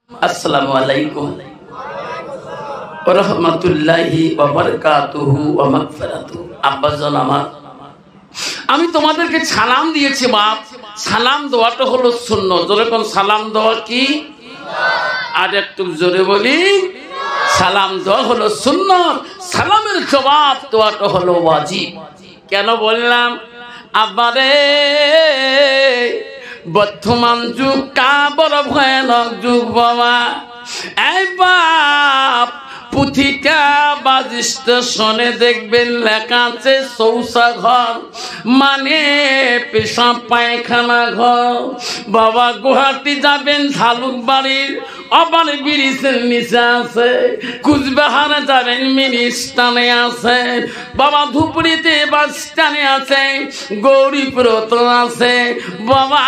আসসালামু আলাইকুম ওয়া রাহমাতুল্লাহি ওয়া বারাকাতুহু ওয়া মাগফিরাতুহু। আব্বাজান আমার, আমি তোমাদেরকে সালাম দিয়েছি বাপ। সালাম দেওয়াটা হলো সুন্নাত। যখন সালাম দেওয়া কি, আর একটু জোরে বলি, সালাম দেওয়া হলো সুন্নাত, সালামের জবাব দেওয়াটা হলো ওয়াজিব। কেন বললাম আব্বারে, বর্তমান যুগ কা বড় ভয়ানক যুগ বাবা। এই বাপ, পুথিকা বাস স্টেশনে দেখবেন লেখা আছে শৌচাঘর, মানে পেশাব পায়খানা ঘর। বাবা গুয়াহাটি যাবেন ঝালুকবাড়ির আবার ব্রিজের নিচে আছে, কুচবিহারে যাবেন মিনি স্টানে আছে, বাবা ধুপড়িতে বাস স্ট্যান্ডে আছে, গৌরীপুরত আছে, বাবা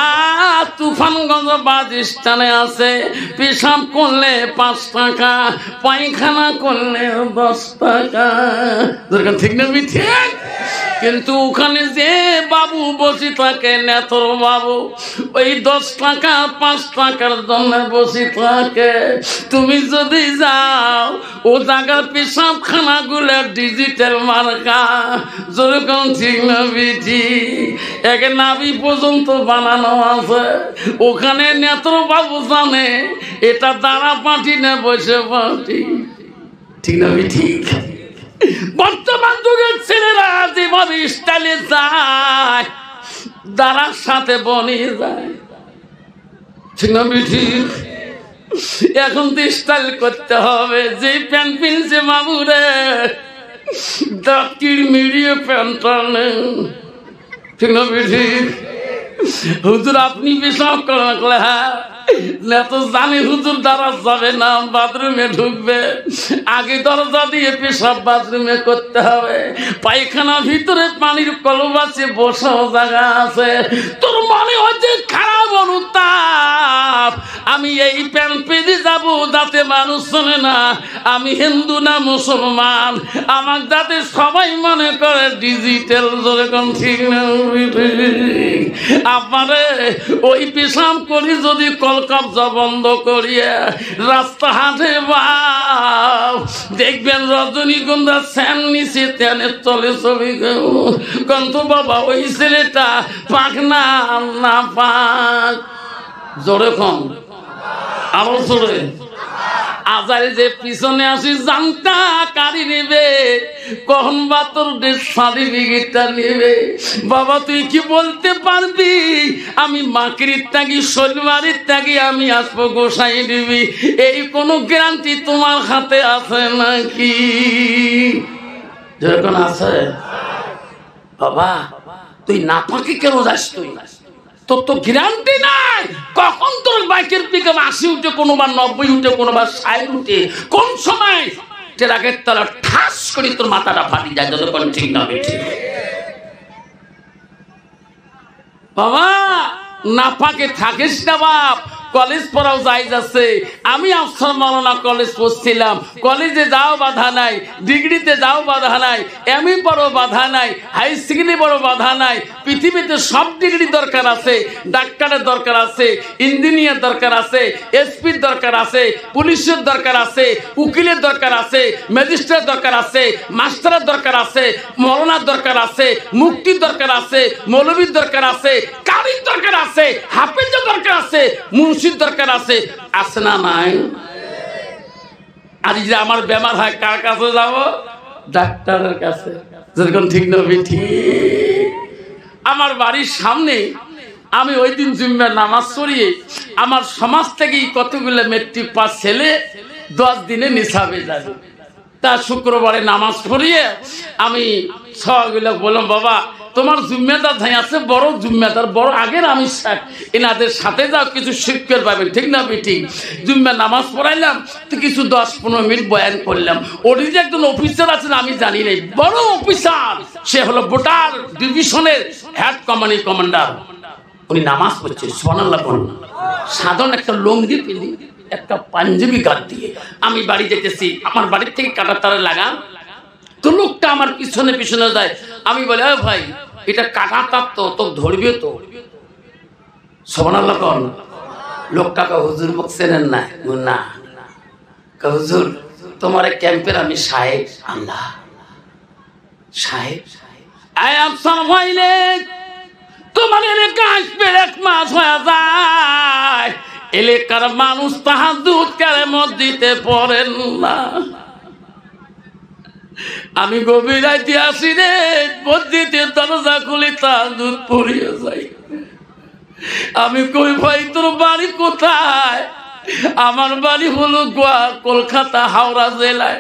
তুফানগঞ্জ বাস স্ট্যান্ডে আছে। পেশাব করলে 5 টাকা, পায়খানা করলে 10 টাকা। ঠিক না ঠিক? কিন্তু ওখানে যে বাবু বসে থাকে, নেতর বাবু, ওই 10 টাকা 5 টাকার জন্য বসে থাকে। তুমি যদি যাও ও জায়গার পেশাবখানা গুলো ডিজিটাল মার্কা, যেরকম ঠিক না বিধি, এক নাবি পর্যন্ত বানানো আছে। ওখানে নেতর বাবু জানে এটা দাঁড়া পার্টি না বসে পার্টি। ঠিক না ঠিক? বর্তমান যুগের ছেলেরা যেভাবে স্টাইলে যায়, দাঁড়ার সাথে বনিয়ে যায়। ঠিক না ঠিক? এখন তো স্টাইল করতে হবে। যে প্যান্ট পিনছে মামুরে, দাঁতির মিডিয়ে প্যান্ট আনে। ঠিক না ঠিক? হুজুর আপনি পেশাব করলে, হ্যাঁ না তো জানি হুজুর দ্বারা যাবে না, বাথরুমে ঢুকবে, আগে দরজা দিয়ে পেশাব বাথরুমে করতে হবে। পায়খানা ভিতরে পানির কলম আছে, বসাও জায়গা আছে। তোর মনে হচ্ছে খারাপ অনুতাপ, আমি এই প্যান্ট পেতে যাবো যাতে মানুষ শোনে না আমি হিন্দু না মুসলমান, আমার যাতে সবাই মনে করে ডিজিটাল। যেরকম ঠিক না আপনারে, ওই পেশাব করি যদি কলকাতা বন্ধ করিয়া রাস্তাঘাটে বাপ দেখবেন রজনীগন্ধা স্যান নিচে তেনের তলে ছবি কন্ত বাবা ওই ছেলেটা পাক না না পাক। জোরে কম, আরো জোরে। আজারে যে পিছনে আসি জানতা কারি নেবে, কখন বা তোর সার্টিফিকেটটা নেবে। বাবা তুই কি বলতে পারবি আমি মাকড়ির থাকি শনিবারের থাকি আমি আসবো গোসাই দিবি, এই কোনো গ্যারান্টি তোমার হাতে আছে নাকি? যখন আছে বাবা তুই না পাকি কেন যাস? তুই তোর তো গ্যারান্টি নাই কখন তোর বাইকের পিকআপ 80 উঠে, কোনোবার 90 উঠে, কোনোবার 60 উঠে, কোন সময় ট্রাকের তলা ঠাস করে তোর মাথাটা ফাটি যায়। যতক্ষণ ঠিক না ঠিক বাবা না পাকে থাকিস না বাপ। কলেজ পড়াও যাই যাচ্ছে, আমি আফসার মাওলানা কলেজ পড়ছিলাম, কলেজে যাও বাধা নাই, ডিগ্রিতে যাও বাধা নাই, এমএ বড় বাধা নাই, হাই সেকেন্ডারি বড় বাধা নাই। পৃথিবীতে সব ডিগ্রি দরকার আছে, ডাক্তারের দরকার আছে, ইঞ্জিনিয়ার দরকার আছে, এসপির দরকার আছে, পুলিশের দরকার আছে, উকিলের দরকার আছে, ম্যাজিস্ট্রেট দরকার আছে, মাস্টারের দরকার আছে, মৌলানার দরকার আছে, মুফতির দরকার আছে, মৌলবীর দরকার আছে, কারির দরকার আছে, হাফেজের দরকার আছে, মুন্সির দরকার আছে। আছে না নাই? আর যে আমার বেমার হয় কার কাছে যাব? ডাক্তারের কাছে। যেরকম ঠিক না ঠিক? আমার বাড়ির সামনে আমি ওই দিন জুম্মার নামাজ পড়িয়ে আমার সমাজ থেকেই কতগুলো মেট্রিক পাস ছেলে 10 দিনে নিসাবে যাবে। তা শুক্রবারে নামাজ পড়িয়ে আমি সবগুলো বললাম বাবা তোমার জুম্মেদার ধাই আছে, বড় জুম্মেদার, বড় আগের আমি এনাদের সাথে যাও, কিছু শিক্ষা পাবেন। ঠিক না ঠিক? জুম্মা নামাজ পড়াইলাম তো কিছু 10-15 মিনিট বয়ান করলাম। ওর যে একজন অফিসার আছেন আমি জানি নাই, বড় অফিসার, সে হলো বোটার ডিভিশনের হেড কমান্ডার। উনি নামাজ পড়ছে, সুবহানাল্লাহ বলেন। সাধারণ একটা লুঙ্গি পিলি, একটা পাঞ্জাবি গাদ দিয়ে আমি বাড়ি যেতেছি, আমার বাড়ির থেকে কাটার তারে লাগান তো লোকটা আমার পিছনে পিছনে যায়। আমি বলি ভাই এটা কাটা তাপ তো ধরবে তো? সুবহানাল্লাহ বলেন। লোকটাকে হুজুর বকছেন না, না হুজুর তোমার ক্যাম্পের আমি সাহেব। আল্লাহ সাহেব, আই আফসার হইলে তোমার এলাকা আসবে 1 মাস হয়ে যায়, এলাকার মানুষ তাহাজ্জুদ করে মসজিদে পড়েন না। আমি গভীর রাতে আসি রে, মসজিদের দরজা খুলে তাহাজ্জুদ পড়িয়ে যাই। আমি কই ভাই তোর বাড়ি কোথায়? আমার বাড়ি হলো কলকাতা হাওড়া জেলায়।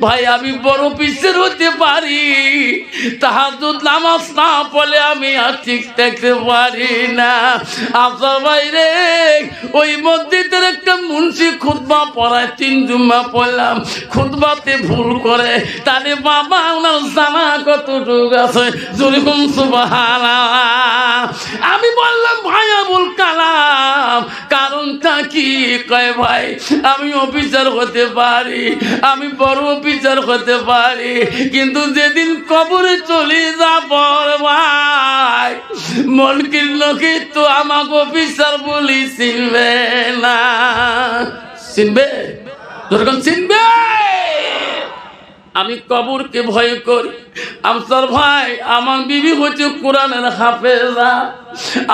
ভাই আমি বড় পিছের হতে পারি, তাহাজ্জুদ নামাজ না পড়লে আমি আর ঠিক থাকতে পারি না। আচ্ছা ভাই রে, ওই মসজিদের একটা মুন্সি খুতবা পড়ায়, 3 জুম্মা পড়লাম, খুতবাতে ভুল করে, তাহলে বাবা ওনার জানা কতটুকু আছে? যেরকম সুবহানাল্লাহ। আমি বললাম ভাই আবুল কালাম কারণটা কি? কয় ভাই আমি অফিসার হতে পারি, আমি বড় অফিসার হতে পারি, কিন্তু যেদিন কবরে চলে যাব ভাই মনকির লোকে তো আমাকে অফিসার বলি চিনবে না। চিনবে? যখন চিনবে। আমি কবরকে ভয় করি। আফসার ভাই আমার বিবি হচ্ছে কোরআনের হাফেজা,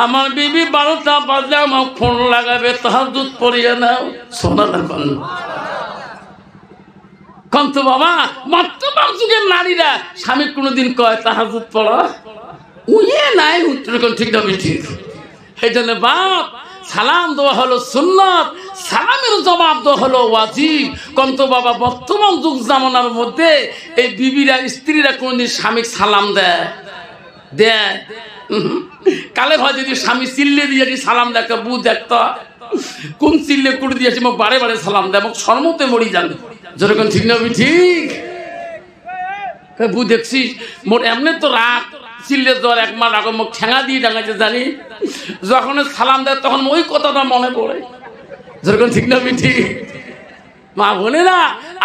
আমার বিবি 12টা বাজলে আমার ফোন লাগাবে, তাহাজ্জুদ পড়িয়ে নাও। সোনার কন্ত বাবা বর্তমান যুগের নারীরা স্বামী কোনোদিন কয় তাহাজ্জুদ পড়া উইয়ে নাই, উত্তর ঠিক না ঠিক। এই জন্য বাপ সালাম দেওয়া হলো সুন্নত, সালামের জবাব দেওয়া হলো ওয়াজিব। কন্ত বাবা বর্তমান যুগ জামানার মধ্যে এই বিবিরা স্ত্রীরা কোনদিন স্বামী সালাম দেয়? দেয়? কালে হয় যদি স্বামী চিল্লে দিয়ে সালাম দেয়, বু দেখতো কোন চিল্লে করে দিয়েছে, মোক বারে বারে সালাম দেয়, মোক শরমতে মরি যান। যেরকম ঠিক না ঠিক? বু দেখছিস মোট এমনি তো রাগ চিল্লে জ্বর 1 মাস আগে মুখ ঠেঙা দিয়ে ডাঙাইতে জানি, যখন সালাম দেয় তখন ওই কথাটা মনে পড়ে। যেরকম ঠিক না ঠিক? মা বলে না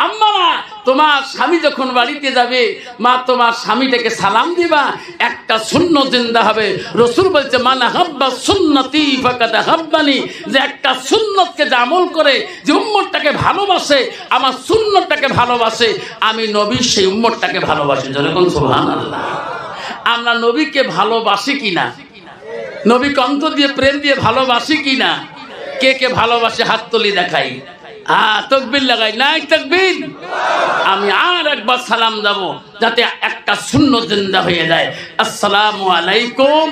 আম্মা তোমার স্বামী যখন বাড়িতে যাবে মা তোমার স্বামীটাকে সালাম দিবা, একটা সুন্নত জিন্দা হবে। রাসূল বলছে মান হাব্বা সুন্নতি ফাকাদ হাব্বানি, যে একটা সুন্নতকে যে আমল করে, যে উম্মতটাকে ভালোবাসে, আমার সুন্নতটাকে ভালোবাসে, আমি নবী সেই উম্মতটাকে ভালোবাসি। যেরকম সুবহানাল্লাহ। আমরা নবীকে ভালোবাসি কিনা? নবীকে অন্তর দিয়ে প্রেম দিয়ে ভালোবাসি কিনা? কে কে ভালোবাসে হাত তুলি দেখাই। তাকবীর লাগাই, নাই তাকবীর। আমি আর একবার সালাম দেব যাতে একটা সুন্নত জিন্দা হয়ে যায়। আসসালামু আলাইকুম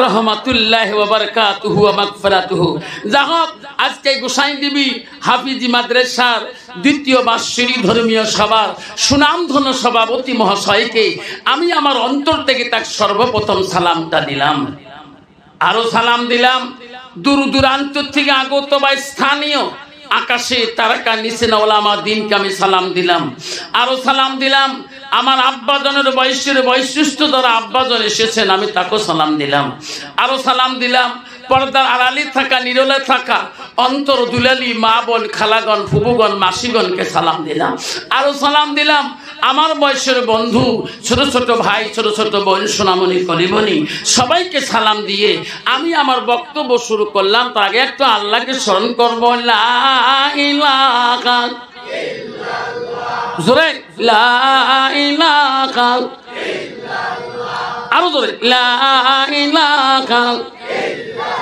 রহমাতুল্লাহি ওয়া বারাকাতুহু ওয়া মাগফিরাতুহু। যাহোক আজকে গোসাই দেবী হাফিজি মাদ্রাসার 2য় বার্ষিকী ধর্মীয় সভার সুনামধন্য সভাপতি মহাশয়কে আমি আমার অন্তর থেকে তার সর্বপ্রথম সালামটা দিলাম। আরো সালাম দিলাম দূর দূরান্ত থেকে আগত বা স্থানীয় আকাশে তারকা নিচে ওলামা দিনকে আমি সালাম দিলাম। আরো সালাম দিলাম আমার আব্বাজনের বয়সের বৈশিষ্ট্য দ্বারা আব্বাজন এসেছেন, আমি তাকেও সালাম দিলাম। আরো সালাম দিলাম পর্দার আড়ালে থাকা, নিরলে থাকা অন্তর দুলালি মা বোন, খালাগণ, ফুবুগণ, মাসিগণকে সালাম দিলাম। আরো সালাম দিলাম আমার বয়সের বন্ধু, ছোট ছোট ভাই, ছোট ছোট বোন, সোনামণি, কলিমণি, সবাইকে সালাম দিয়ে আমি আমার বক্তব্য শুরু করলাম। তার আগে একটু আল্লাহকে স্মরণ করবো। লা ইলাহা ইল্লাল্লাহ, জোরে লা ইলাহা ইল্লাল্লাহ, আরো জোরে লা ইলাহা ইল্লাল্লাহ।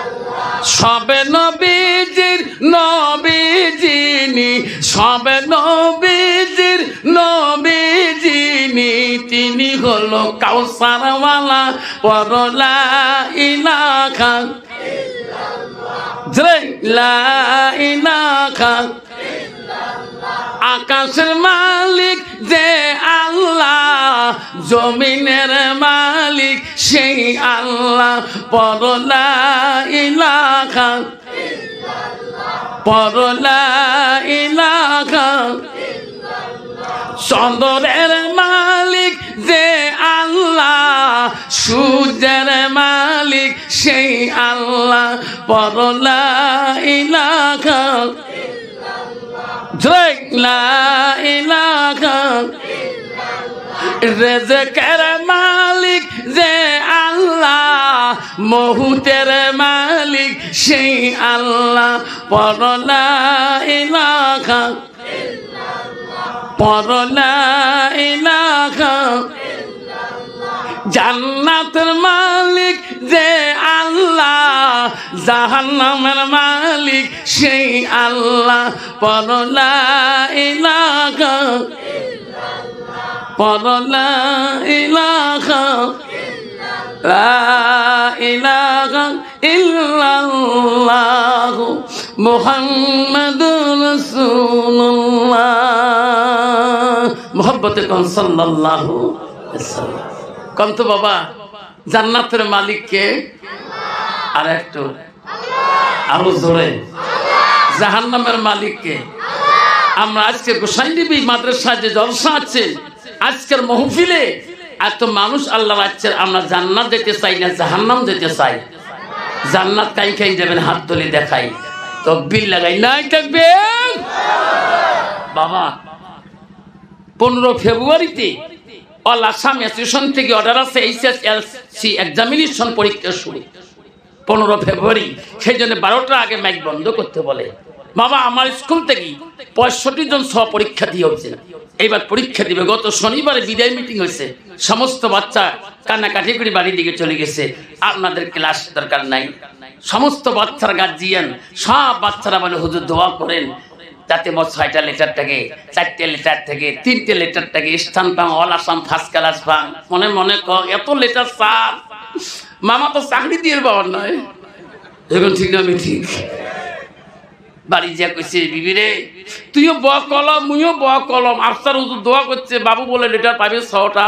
সবে নবীজির নবীজিনি, সবে নবীজির নবীজিনি, তিনি হলো কাউসারওয়ালা, পড়ো লা ইলাহা ইল্লাল্লাহ, জোরে লা ইলাহা ইল্লাল্লাহ। আকাশের মালিক যে আল্লাহ, জমিনের মালিক সেই আল্লাহ, পড়ো লা ইলাহা ইল্লাল্লাহ, পড়ো লা ইলাহা ইল্লাল্লাহ। চন্দ্রের মালিক যে আল্লাহ, সূর্যের মালিক সেই আল্লাহ, পড়ো লা ইলাহা ইল্লাল্লাহ, লা ইলাহা ইল্লাল্লাহ। রিজকের মালিক যে আল্লাহ, মহুতের মালিক সেই আল্লাহ পড়ো লা ইলাহা পড়ো লা ইলাহা জান্নাতের মালিক যে আল্লাহ জাহান্নামের মালিক সেই আল্লাহ পড়ো লা ইলাহা পড়ো লা ইলাহা লা ইলাহা ইল্লাল্লাহ মুহাম্মাদুর রাসূলুল্লাহ মুহাব্বতে কোন সাল্লাল্লাহু আলাইহি ওয়াসাল্লাম। কোন তো বাবা জান্নাতের মালিক কে? আর একটু আরো জোরে। জাহান্নামের মালিক কে? আমরা আজকে গোসাইনবী মাদ্রাসা যে জলসা আছে আজকের মাহফিলে এত মানুষ আল্লাহ রাখছেন, আমরা জান্নাত যেতে চাই না জাহান্নাম যেতে চাই? জান্নাত কাই খাই যাবেন হাত তুলে দেখাই, তাকবীর লাগাই নাই থাকবেন বাবা। 15 ফেব্রুয়ারিতে অল আসাম অ্যাসোসিয়েশন থেকে অর্ডার আছে এইচএসএলসি এক্সামিনেশন পরীক্ষা শুরু 15 ফেব্রুয়ারি। সেই জন্য 12টার আগে মাইক বন্ধ করতে বলে। বাবা আমার স্কুল থেকে 65 জন সহ পরীক্ষা দিয়ে হচ্ছে, এইবার পরীক্ষা দিবে। গত শনিবারে বিদায় মিটিং হয়েছে, সমস্ত বাচ্চা কান্নাকাটি করে বাড়ির দিকে চলে গেছে। আপনাদের ক্লাস দরকার নাই। সমস্ত বাচ্চার গার্জিয়ান সব বাচ্চারা বলে হুজুর দোয়া করেন যাতে মোট 6টা লেটার থেকে 4টে লেটার থেকে 3টে লেটার থেকে স্থান পাং, অল আসাম ফার্স্ট ক্লাস পাং। মনে মনে এত লেটার স্যার, মামা তো চাকরি দিয়ে পাওয়ার নয়। এখন ঠিক না ঠিক? বাড়ি যা কইছে বিবি রে তুইও ব কলম মুইও ব কলম। আফসার হুজুর দোয়া করছে বাবু বলে লেটার পাবে 6টা।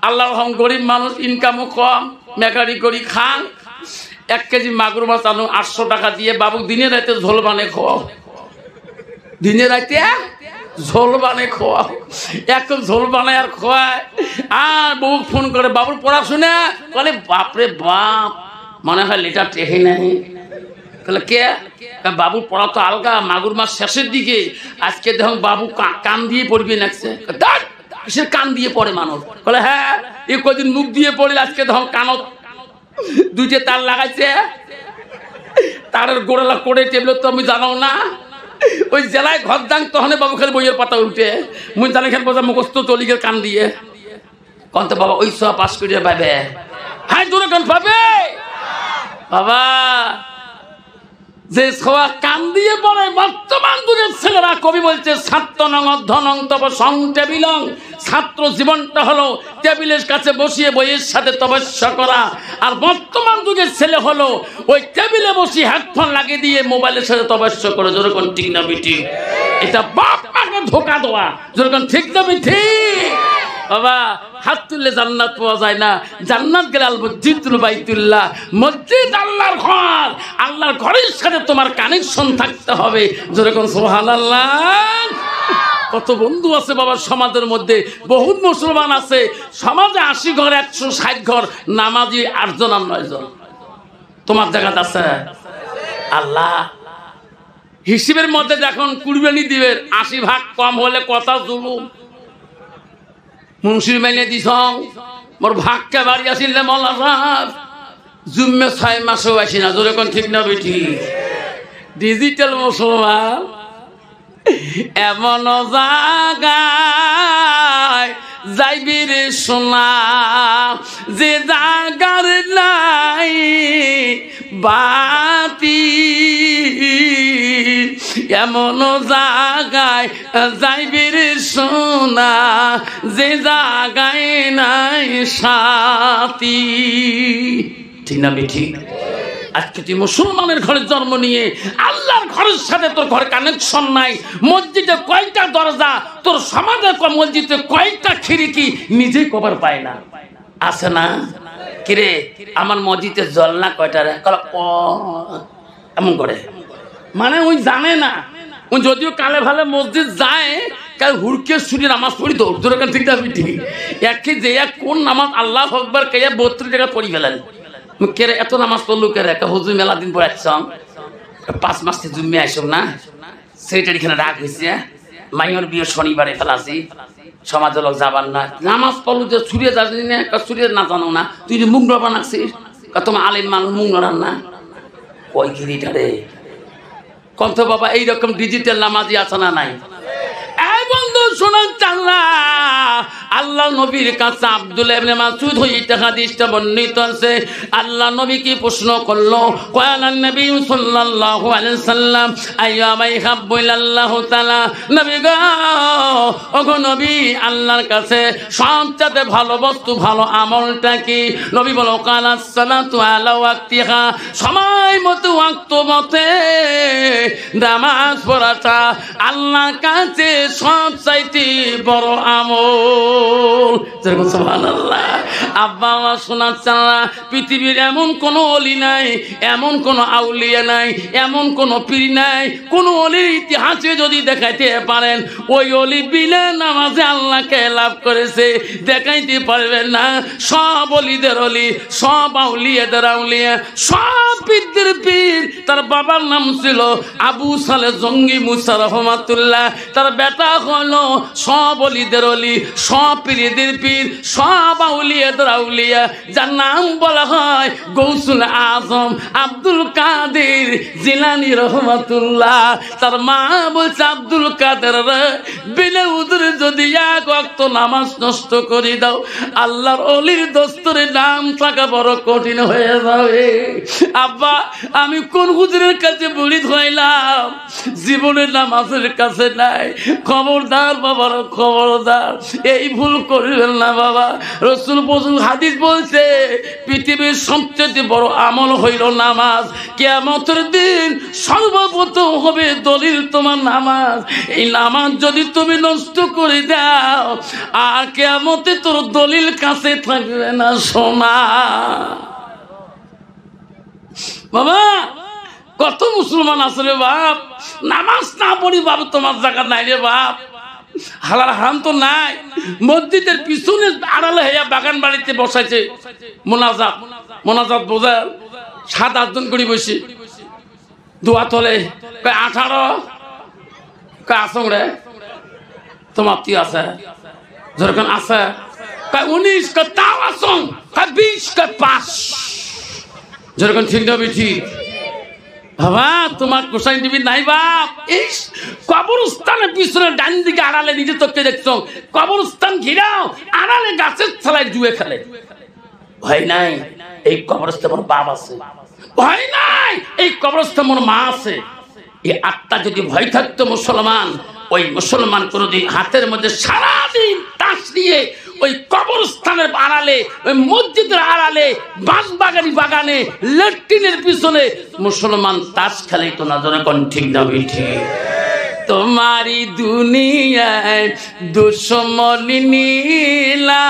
আল্লাহর রহম গরিব মানুষ, ইনকামও কম, মেকারি করি খান। 1 কেজি মাগুর মাছ আনো 800 টাকা দিয়ে বাবু দিনে রাতে ঝোল বানে খাওয়াও, দিনে রাতে ঝোল বানে খাওয়াও। এক ঝোল বানায় আর খোয়ায়। আর বউ ফোন করে বাবুর পড়াশোনা, বলে বাপরে বাপ মনে হয় লেটার টেহে নাই। তাহলে কে? বাবুর পড়া তো আলগা, মাগুর মাস শেষের দিকে। আজকে দেখুন বাবু কান দিয়ে পড়বে নাকছে। সে কান দিয়ে পড়ে মানুষ, বলে হ্যাঁ এ কদিন মুখ দিয়ে পড়ে, আজকে দেখুন কানত 2টে তার লাগাইছে। তারের গোড়ালা করে টেবলে তো আমি জানাও না। ওই জেলায় ঘর দাং তখন বাবু খালি বইয়ের পাতা উল্টে মুই জানি খেল বোঝা মুখস্থ চলিগের কান দিয়ে। কন্ত বাবা ওই সব পাস করে পাবে? হ্যাঁ দূরে কান পাবে বাবা। যে সবা কান দিয়ে পড়ে বর্তমান যুগের ছেলেরা, কবি বলছে ছাত্র নং অধ্যনং তব সং টেবিলং। ছাত্র জীবনটা হলো টেবিলের কাছে বসিয়ে বইয়ের সাথে তপস্যা করা। আর বর্তমান যুগের ছেলে হলো ওই টেবিলে বসে হেডফোন লাগিয়ে দিয়ে মোবাইলের সাথে তপস্যা করে। যেরকম ঠিক না বিঠি? এটা বাপ মাকে ধোকা দেওয়া। যেরকম ঠিক না বিঠি বাবা? হাত তুললে জান্নাত পাওয়া যায় না। জান্নাত গেলে আল মসজিদুল বাইতুল্লাহ, মসজিদ আল্লাহর ঘর। আল্লাহর ঘরের সাথে তোমার কানেকশন থাকতে হবে। যেরকম সুবহানাল্লাহ। কত বন্ধু আছে বাবা সমাজের মধ্যে, বহুত মুসলমান আছে সমাজে। 80 ঘর 160 ঘর নামাজি 8 জন আর 9 জন। তোমার জায়গাতে আছে আল্লাহ হিসেবের মধ্যে যখন কুরবানি দিবে 80 ভাগ কম হলে কথা জুলুম। মুন্সির মেনে দিস মোর ভাগকে বাড়ি আসিলে মল্লা সাহেব জুম্মে 6 মাসেও আসি না। যেরকম ঠিক না বেঠি? ডিজিটাল মুসলমান এমন জায়গায় যাইবি রে সোনা, যে জায়গার নাই বাতি। এমন জায়গায় যাইবি রে সোনা, যে জায়গায় নাই সাথী। ঠিক না ঠিক? আজকে তুই মুসলমানের ঘরে জন্ম নিয়ে আল্লাহর ঘরের সাথে তোর ঘরে কানেকশন নাই। মসজিদে কয়টা দরজা, তোর সমাজে মসজিদে কয়টা খিড়কি, নিজেই কবর পায় না। আছে না? কিরে আমার মসজিদে জল না কয়টা রে? এমন করে মানে ওই জানে না। ওই যদিও কালে ভালে মসজিদ যায়, কাল হুড়কে শুনি নামাজ পড়ি দৌড় দৌড়। ঠিক না ঠিক? একে যে কোন নামাজ আল্লাহ আকবার কে 32 টাকা পড়ি ফেলেন। কেরে এত নামাজ পড়লো কেরে? হুজুর মেলা দিন পরে আসছাম, 5 মাস জুম্মে আইসব না। সেইটার এখানে রাগ হয়েছে। মাইয়র বিয়ে শনিবারে ফেলাছি, সমাজের লোক যাবার না। নামাজ পড়লো যে ছুরিয়ে যাবি না? ছুরিয়ে না জানো না? তুই মুখ ডবা নাকছিস? তোমার আলিম মানুষ মুখ নড়ান না কই গিরিটা রে কন্ত বাবা এইরকম ডিজিটাল নামাজি আছে না নাই? এই বন্ধু শোনান চাল্লা আল্লাহ নবীর কাছে আব্দুল্লাহ ইবনে মাসউদ হইতে হাদিসটা বর্ণিত আছে। আল্লাহ নবী কি প্রশ্ন করলো? কয়ালান নবী সাল্লাল্লাহু আলাইহি সাল্লাম আইয়ামাই হাব্বুল্লাহু তাআলা নবী গো ওগো নবী আল্লাহর কাছে সবচেয়ে ভালো বস্তু ভালো আমলটা কি? নবী বলো কালাস সালাতু আলা ওয়াক্তিহা সময় মতো ওয়াক্ত মতে নামাজ পড়াটা আল্লাহর কাছে সবচাইতে বড় আমল। সুবহানাল্লাহ। আব্বা আমার শোনার চালা পৃথিবীর এমন কোনো অলি নাই, এমন কোনো আউলিয়া নাই, এমন কোনো পীর নাই, কোনো অলির ইতিহাসে যদি দেখাইতে পারেন ওই অলি বিনা নামাজে আল্লাহকে লাভ করেছে দেখাইতে পারবেন না। সব অলিদের অলি, সব আউলিয়াদের আউলিয়া, সব পীরদের পীর। তার বাবার নাম ছিল আবু সালে জঙ্গি মুসা রহমাতুল্লাহ, তার বেটা হলো সব অলিদের অলি, সব পীরদের পীর, সব আউলিয়াদের আউলিয়া, যার নাম বলা হয় গৌসুল আজম আব্দুল কাদের জিলানী রহমাতুল্লাহ। তার মা বলছে আব্দুল কাদের বিনা উযরে যদি এক ওয়াক্ত নামাজ নষ্ট করে দাও আল্লাহর অলির দস্তরে নাম থাকা বড় কঠিন হয়ে যাবে। আব্বা আমি কোন হুজুরের কাছে মুরিদ হইলাম, জীবনের নামাজের কাছে নাই। খবরদার বাবার খবরদার, এই ভুল করবেন না বাবা। রাসূল হাদিস বলছে পৃথিবীর সবচেয়ে বড় আমল হইল নামাজ। কিয়ামতের দিন সর্বপ্রথম হবে দলিল তোমার নামাজ। এই নামাজ যদি তুমি নষ্ট করে দাও আর কিয়ামতে তোর দলিল কাছে থাকবে না সোনা। বাবা কত মুসলমান আছে রে বাপ, নামাজ না পড়ি বাপ তোমার জায়গা নাই রে বাপ। হালাল হারাম তো নাই। মসজিদের পিছনে আড়ালে হেয়া বাগান বাড়িতে বসাইছে মোনাজাত, মোনাজাত বোঝা 7-8 জন করে বসে দোয়া তোলে। 18 আসং রে তোমার কি আছে যেরকম আছে 19 তাও আসং 20 5 যেরকম ঠিক না ঠিক বাবা তোমার কোসাই টিভি নাই বাপ। এই কবরস্থানের পিছনে ডান দিকে আড়ালে নিজে চোখে দেখছো কবরস্থান ঘিরাও আড়ালে গাছের ছালায় জুয়ে খেলে। ভয় নাই এই কবরস্থানে আমার বাপ আছে, ভয় নাই এই কবরস্থানে আমার মা আছে। এই আত্মা যদি ভয় থাকতো মুসলমান, ওই মুসলমান কোনদিন হাতের মধ্যে সারাদিন তাস নিয়ে ওই কবরস্থানের আড়ালে, ওই মসজিদের আড়ালে, বাঁশবাগানি বাগানে, ল্যাট্রিনের পিছনে মুসলমান তাস খেলাইতো না। যখন ঠিক না ঠিক তোমারি দুনিয়ায় দুশ্মনী নীলা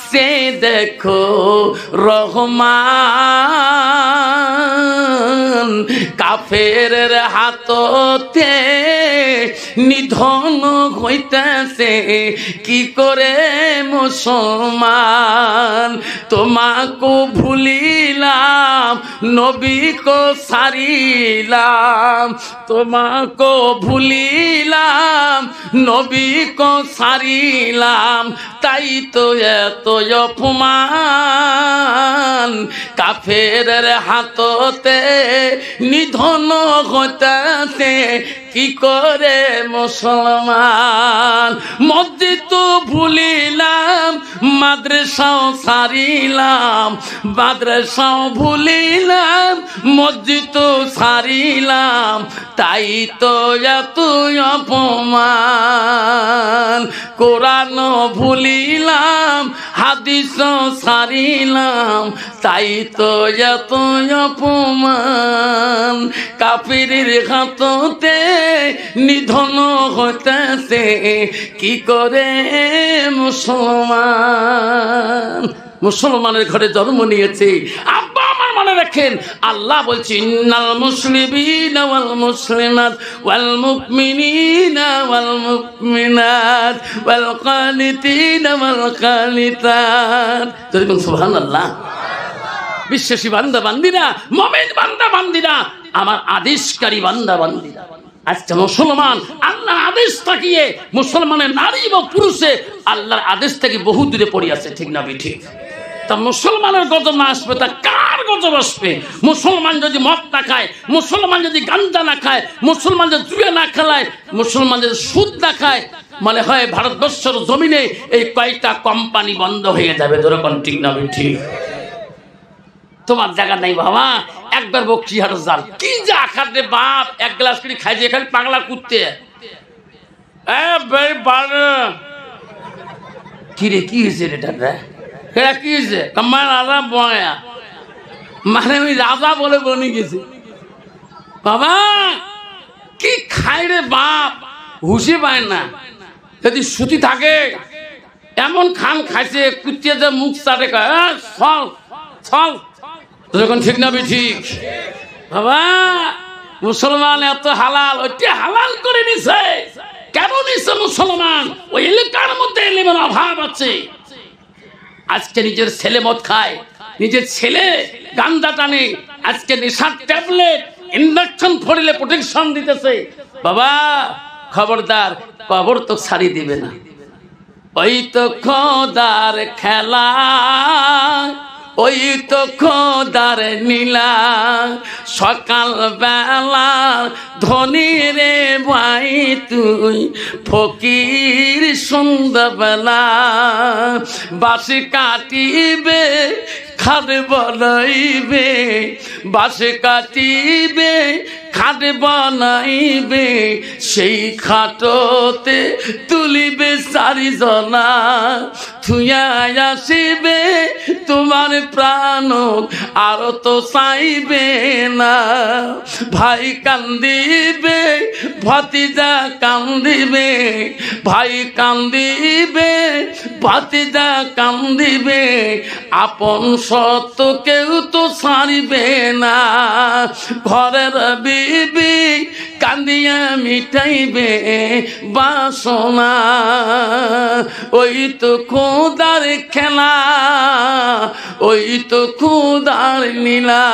সে দেখো রহমান কাফেরের হাততে নিধন হইতেছে কি করে মুসলমান। তোমাকে ভুলিলাম নবীকে সারিলাম, তোমাকে ভুলিলাম নবীকে সারিলাম, তাই তো এত অপমান কাফেরের হাততে নিধন হইতেছে কি করে মুসলমান। মসজিদ তো ভুলিলাম মাদ্রাসাও সারিলাম, মাদ্রাসাও ভুলিলাম মসজিদ তো সারিলাম, তাই তো এত অপমান। কোরআন ভুলিলাম হাদিসও সারিলাম, তাই তো এত অপমান কাফিরের হাততে নিধন হইতেছে কি করে মুসলমান। মুসলমানের ঘরে জন্ম নিয়েছে আব্বা আমার মনে রাখেন আল্লাহ বলছে ইন্নাল মুসলিমিনা ওয়াল মুসলিমাত ওয়াল মুমিনিনা ওয়াল মুমিনাত ওয়াল কানিতিনা ওয়াল কানিতাত। সুবহানাল্লাহ। বিশ্বাসী বান্দা বান্দিরা, মুমিন বান্দা বান্দিরা, আমার আদেশকারী বান্দা বান্দিরা, আজকে মুসলমান আল্লাহর আদেশ তাকিয়ে মুসলমানের নারী এবং পুরুষে আল্লাহর আদেশ থেকে বহু দূরে পড়ে আছে। ঠিক না ঠিক? তা মুসলমানের গজব না আসবে তা কার গজব আসবে? মুসলমান যদি মদ না খায়, মুসলমান যদি গাঞ্জা না খায়, মুসলমান যদি জুয়া না খেলায়, মুসলমান যদি সুদ না খায়, মনে হয় ভারতবর্ষের জমিনে এই কয়টা কোম্পানি বন্ধ হয়ে যাবে। যেরকম ঠিক না ঠিক? তোমার জায়গা নাই বাবা, একবার বক্সিহাট যান, কি যে আখার রে বাপ, এক গ্লাস করে খাই যে খালি পাগলা কুত্তে। কি রে কি হয়েছে রে দাদা? এটা কি হয়েছে? আমার রাজা বয়া, মানে ওই রাজা বলে বনে গেছে বাবা। কি খাই রে বাপ, হুশে পায় না। যদি সুতি থাকে এমন খান খাইছে, কুত্তে যে মুখ চাটে কয় চল চল। যখন ঠিক না ঠিক বাবা, মুসলমান এত হালাল, ওইটা হালাল করে নিছে। কেন নিছে মুসলমান? ওই এলাকার মধ্যে এলিমের অভাব আছে। আজকে নিজের ছেলে মদ খায়, নিজের ছেলে গাঞ্জা টানে, আজকে নেশার ট্যাবলেট ইনজেকশন ফরিলে প্রোটেকশন দিতেছে। বাবা খবরদার, কবর তো ছাড়ি দিবে না। ওই তো খোদার খেলা, ওই তো খোদার নীলা, সকাল বেলা ধনী রে ভাই তুই ফকির সন্ধ্যাবেলা, বাসে কাটিবে খাট বনাইবে, বাসে কাটিবে খাট বনাইবে, সেই খাটতে তুলিবে চারিজনা, থুয়া আসিবে তোমার প্রাণ আর তো চাইবে না। ভাই কান্দিবে ভাতিজা কান্দিবে, ভাই কান্দিবে ভাতিজা কান্দিবে, আপন সত্য কেউ তো ছাড়িবে না। ঘরের বিবি কান্দিয়া মিটাইবে বাসনা, ওই তো খোদার খেলা, ওই তো খোদার নীলা।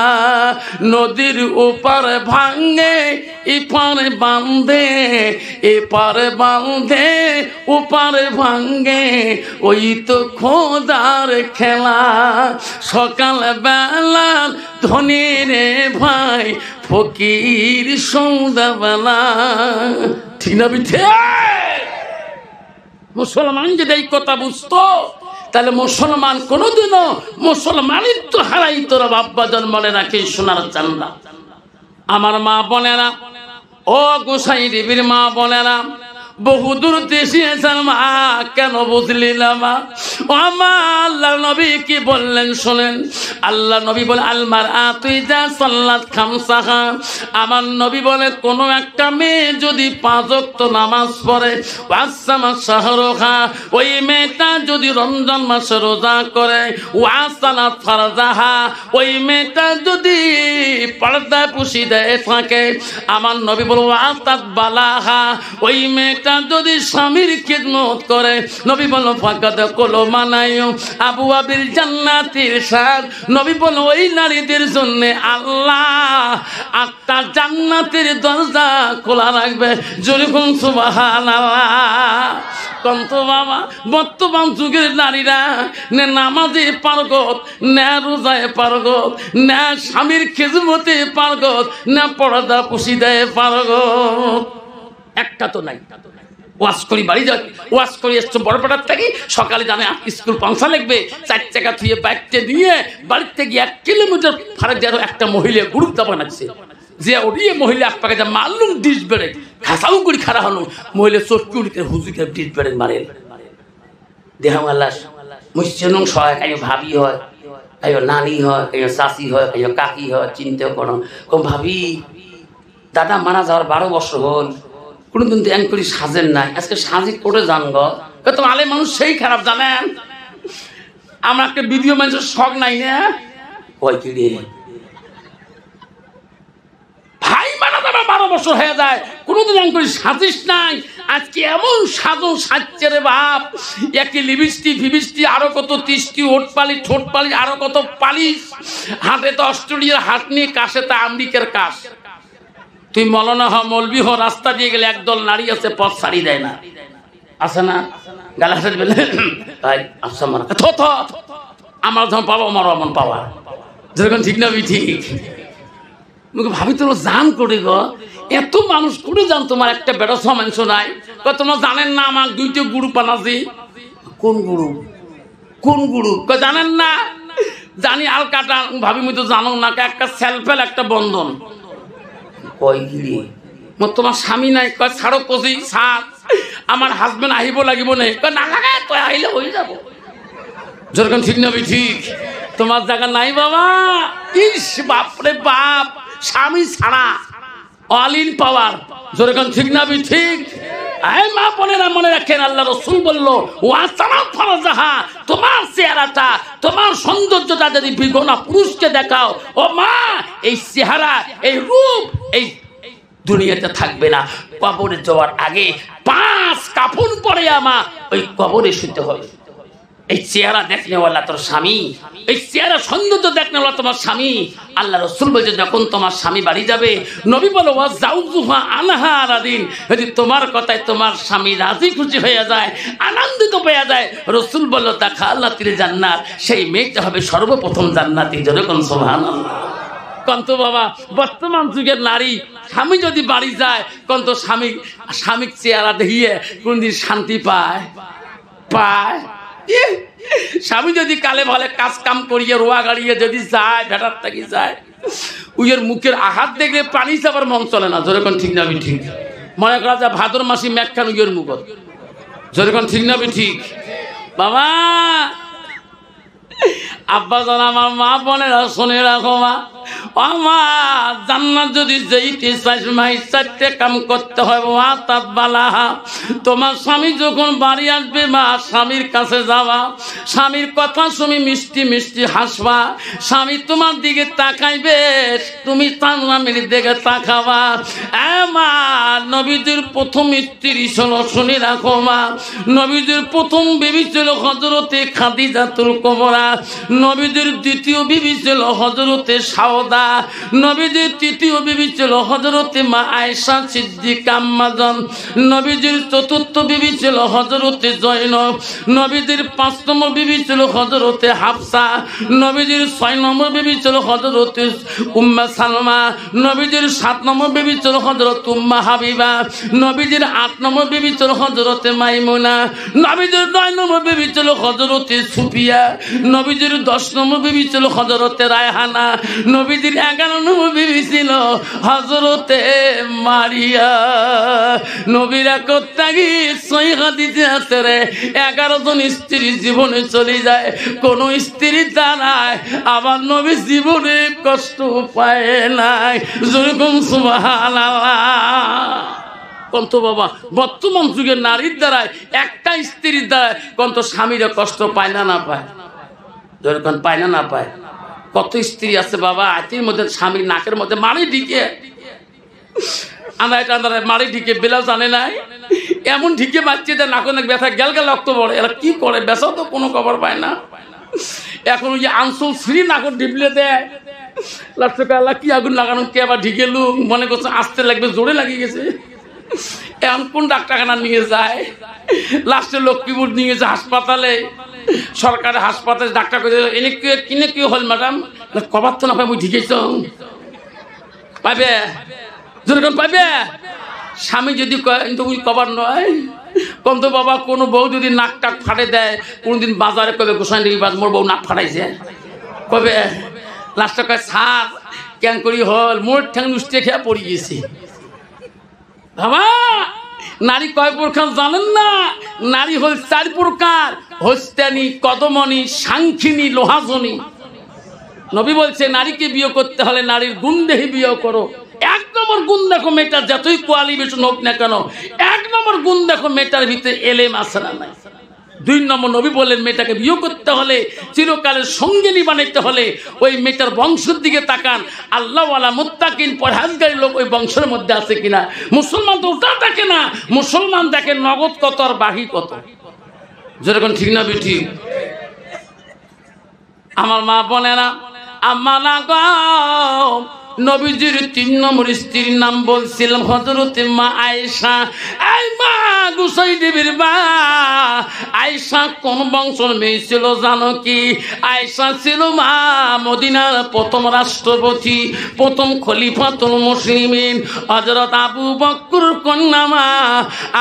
নদীর ওপার ভাঙ্গে এপার বান্ধে, এপার বান্ধে ওপার ভাঙ্গে, ওই তো খোদার খেলা। সকাল বেলা ধনী রে ভাই ফকির সন্ধ্যাবেলা। ঠিক না বিঠে? মুসলমান যদি এই কথা বুঝতো তাহলে মুসলমান কোনোদিনও মুসলমানিত্ব হারাই তোরা বাব্বা জন্মলে রাখে সোনার চান্দা। আমার মা বোনেরা, ও গোসাই দেবীর মা বোনেরা, বহুদূর দেশে মা, কেন বুঝলি না মা? ও আমার আল্লাহ নবী কি বললেন শোনেন। আল্লাহ নবী বলে আলমার তুই যা সাল্লাত খামসাহা। আমার নবী বলে কোন একটা মেয়ে যদি 5 ওয়াক্ত নামাজ পড়ে, ওয়াসামা শাহরুখা, ওই মেয়েটা যদি রমজান মাসে রোজা করে, ওয়াসালাত ফারজাহা, ওই মেয়েটা যদি পর্দা পুষি দেয় থাকে, আমার নবী বলে ওয়াসাত বালাহা, ওই মেয়ে যদি স্বামীর খিদমত করে, নবী বলো ফাকাদ কলো মানায়ো আবু আবিল জান্নাতির সাদ। নবী বলো ওই নারীদের জন্য আল্লাহ 8টা জান্নাতের দরজা খোলা রাখবে। জোরে কোন সুবহানাল্লাহ। কন্ত বাবা, বর্তমান যুগের নারীরা না নামাজে পারগত, না রোজায় পারগত, না স্বামীর খিদমতে পারগত, না পর্দা পুষি দেয় পারগত। একটা তো নাই। ওয়াজ করি বাড়ি যাই, ওয়াজ করি এসছো বড়পাড়ার থেকে, সকালে জানে স্কুল পৌঁছা লাগবে, 4 টাকা থুয়ে বাইকটা নিয়ে বাড়িতে গিয়ে 1 কিলোমিটার ফারাক যেন একটা মহিলা গ্রুপ দাবা নাচছে, যে ওড়িয়ে মহিলা এক পাকে যা মারলুম ডিস বেড়ে খাসাও করে খারা হলো, মহিলা চটকি উড়িতে হুজুকে ডিস বেড়ে মারে দেহ আল্লাহ মুসিনুং সহায়। কাইও ভাবি হয়, কাইও নানি হয়, কাইও চাষি হয়, কাইও কাকি হয়, চিন্তা করো কম ভাবি দাদা মারা যাওয়ার 12 বছর হল, কোনোদিন তো এন করি সাজেন নাই, আজকে সাজি করে জানগ তো আলে মানুষ সেই খারাপ জানেন। আমরা একটা ভিডিও মানুষের শখ নাই না, ওই কি রে ভাই মারা যাবে 12 বছর হয়ে যায়, কোনোদিন এন করি সাজিস নাই। আজকে এমন সাজন সাজছে রে বাপ, একই লিপস্টিক ফিবিস্টিক, আরো কত 30টি ওট পালি ঠোঁট পালি, আরো কত পালিশ, হাতে তো অস্ট্রেলিয়ার হাট নিয়ে, কাশে তা আমেরিকার কাশ। তুই মৌলানা হ, মৌলবি হ, রাস্তা দিয়ে গেলে একদল নারী আছে পথ ছাড়ি দেয় না, আছে না? গালা হাসে ভাই আচ্ছা মারা আমার যখন পাবো আমারও এমন পাওয়া, যেরকম ঠিক না ঠিক। ভাবি তোমরা জান করে গো, এত মানুষ করে যান, তোমার একটা বেটা সমাংস নাই। তোমরা জানেন না আমার 2টি গুরু পানাছি। কোন গুরু? কোন গুরু জানেন না? জানি আল কাটা। ভাবি মুই তো জানো না, একটা সেলফেল একটা বন্ধন। কই গিরি তোমার স্বামী নাই? কয় ছাড়ো কষি ছাড়, আমার হাজবেন্ড আহিব লাগিব না। কয় না লাগায়, তুই আইলে হয়ে যাবো। যেরকম ঠিক না ঠিক, তোমার জায়গা নাই বাবা। ইস বাপরে বাপ, স্বামী ছাড়া অল ইন পাওয়ার। যেরকম ঠিক না ঠিক। মা বোনেরা মনে রাখেন, আল্লাহ রাসূল বললো তোমার চেহারাটা, তোমার সৌন্দর্যটা যদি বিগনা পুরুষকে দেখাও, ও মা এই চেহারা, এই রূপ এই দুনিয়াতে থাকবে না। কবরে যাওয়ার আগে 5 কাফন পরে আমা ওই কবরে শুতে হবে। এই চেহারা দেখনেওয়ালা তোর স্বামী, এই চেহারা সৌন্দর্য দেখনেওয়ালা তোমার স্বামী। আল্লাহ রাসূল বলছে যখন তোমার স্বামী বাড়ি যাবে, নবী বলো ওয়া জাউজুহা আনহা রাদিন, যদি তোমার কথায় তোমার স্বামী রাজি খুশি হয়ে যায়, আনন্দিত হয়ে যায়, রাসূল বলল দাখালাতিল জান্নাত, সেই মেয়েটা হবে সর্বপ্রথম জান্নাতি। যেরকম সুবহানাল্লাহ। কন্ত বাবা, বর্তমান যুগের নারী স্বামী যদি বাড়ি যায়, কন্ত স্বামী চেহারা দেখিয়ে কোনদিন শান্তি পায়? স্বামী যদি কালে ভালে কাজ কাম করিয়ে রোয়া গাড়িয়ে যদি যায়, ভেটার থাকি যায়, উইয়ের মুখের আঘাত দেখলে পানি যাবার মন চলে না। যেরকম ঠিক না ঠিক। মনে করা যায় ভাদর মাসি মেঘখান উইয়ের মুখ। যেরকম ঠিক না ঠিক। বাবা আব্বা জান, আমার মা বোনেরা শুনে রাখো, মা আমার জান্নাত যদি যেতে চাইছ মা, 4টে কাম করতে হয়। ওয়া তাবালাহা, তোমার স্বামী যখন বাড়ি আসবে মা, স্বামীর কাছে যাবা, স্বামীর কথা শুনি মিষ্টি মিষ্টি হাসবা, স্বামী তোমার দিকে তাকাইবে, তুমি তার স্বামীর দিকে তাকাবা। মা নবীজির প্রথম স্ত্রী ছিল, শুনে রাখো মা, নবীজির প্রথম বিবি ছিল হযরতে খাদিজাতুল কুবরা, নবীজির দ্বিতীয় বিবি ছিল হযরতে সাওদা, নবীজির তৃতীয় বিবি ছিল হযরতে মা আয়েশা সিদ্দিকা আম্মাজান, নবীজির চতুর্থ বিবি ছিল হযরতে জয়নব, নবীজির 5 নম্বর বিবি ছিল হযরতে হাফসা, নবীজির 6 নম্বর বিবি ছিল হযরতে উম্মে সালমা, নবীজির 7 নম্বর বিবি ছিল হযরত উম্মে হাবিবা, নবীজির 8 নম্বর বিবি ছিল হযরতে মাইমুনা, নবীজির 9 নম্বর বিবি ছিল হযরতে সুফিয়া, নবীজির 10 নম্বর বিবি ছিল হযরতে রায়হানা, নবীজির 11 নম্বর বিবি ছিল হযরতে মারিয়া। নবীরা কোত্তাগি সই হাদিসে আছে রে, 11 জন স্ত্রী জীবনে চলে যায়, কোন স্ত্রী দাঁড়ায় আমার নবী জীবনে কষ্ট পায় নাই। যেরকম সুবহানাল্লাহ। কন্ত বাবা, বর্তমান যুগের নারীর দ্বারায়, একটা স্ত্রীর দ্বারায় কন্ত স্বামীরা কষ্ট পায় না না পায়? যেরকম পায় না না পায়? কত স্ত্রী আছে বাবা, আতির মধ্যে স্বামীর নাকের মধ্যে মারি ঢিকে, আন্দায় টান্দায় মারি ঢিকে, বেলা জানে নাই এমন ঢিকে মারছে যে নাক অনেক ব্যথা, গেল রক্ত পড়ে। এরা কি করে? বেসাও তো কোনো খবর পায় না। এখন ওই যে আনসুল শ্রী নাকর ঢিপলে দেয়, লাস্টে আল্লাহ কি আগুন লাগানো, কে আবার ঢিকে লুক মনে করছে আসতে লাগবে, জোরে লাগিয়ে গেছে। এখন কোন ডাক্তারখানা নিয়ে যায়? লাস্টে লক্ষ্মীপুর নিয়ে গেছে হাসপাতালে, সরকারি হাসপাতালে। ডাক্তার করে এনে কিনে কি হল ম্যাডাম? কবার তো না পাই, মুই ঢিকেছ পাইবে, যেরকম পাইবে। স্বামী যদি কিন্তু ওই কবার নয়, কম তো বাবা কোনো বউ যদি নাক টাক ফাটে দেয়, কোনোদিন বাজারে কবে গোসাইন মোর বউ নাক ফাটাইছে কবে, লাস্টে কয় সার কেন করি হল, মোর ঠ্যাং নুষ্টিয়ে খেয়ে পড়ে গেছি। বাবা নারী কয় প্রকার জানেন না? নারী হল 4 প্রকার, হস্তানি, কদমনি, সাংখিনী, লোহাজনী। নবী বলছে নারীকে বিয়ে করতে হলে নারীর গুণ দেখে বিয়ে করো। 1 নম্বর গুণ দেখো মেয়েটার, যতই কোয়ালিফিকেশন হোক না কেন, 1 নম্বর গুণ দেখো মেয়েটার ভিতরে এলেম আছে না নাই। 2 নম্বর নবী বললেন মেয়েটাকে বিয়ে করতে হলে, চিরকালের সঙ্গিনী বানাইতে হলে ওই মেয়েটার বংশের দিকে তাকান, আল্লাহওয়ালা মুত্তাকিন পরহেজগারী লোক ওই বংশের মধ্যে আছে কিনা। মুসলমান তো ওটা দেখে না, মুসলমান দেখে নগদ কত আর বাহি কত। যেরকম ঠিক না বেঠি? আমার মা বোনেরা, আম্মা না গো, নবীজির 3 নম্বর স্ত্রীর নাম বলছিলাম হযরতে মা আয়েশা। এই মা গুসাই দেবীর মা আয়েশা কোন বংশের মেয়ে ছিল জানো কি? আয়েশা ছিল মা মদিনার প্রথম রাষ্ট্রপতি, প্রথম খলিফাতুল মুসলিমিন হযরত আবু বকর কন্যা মা।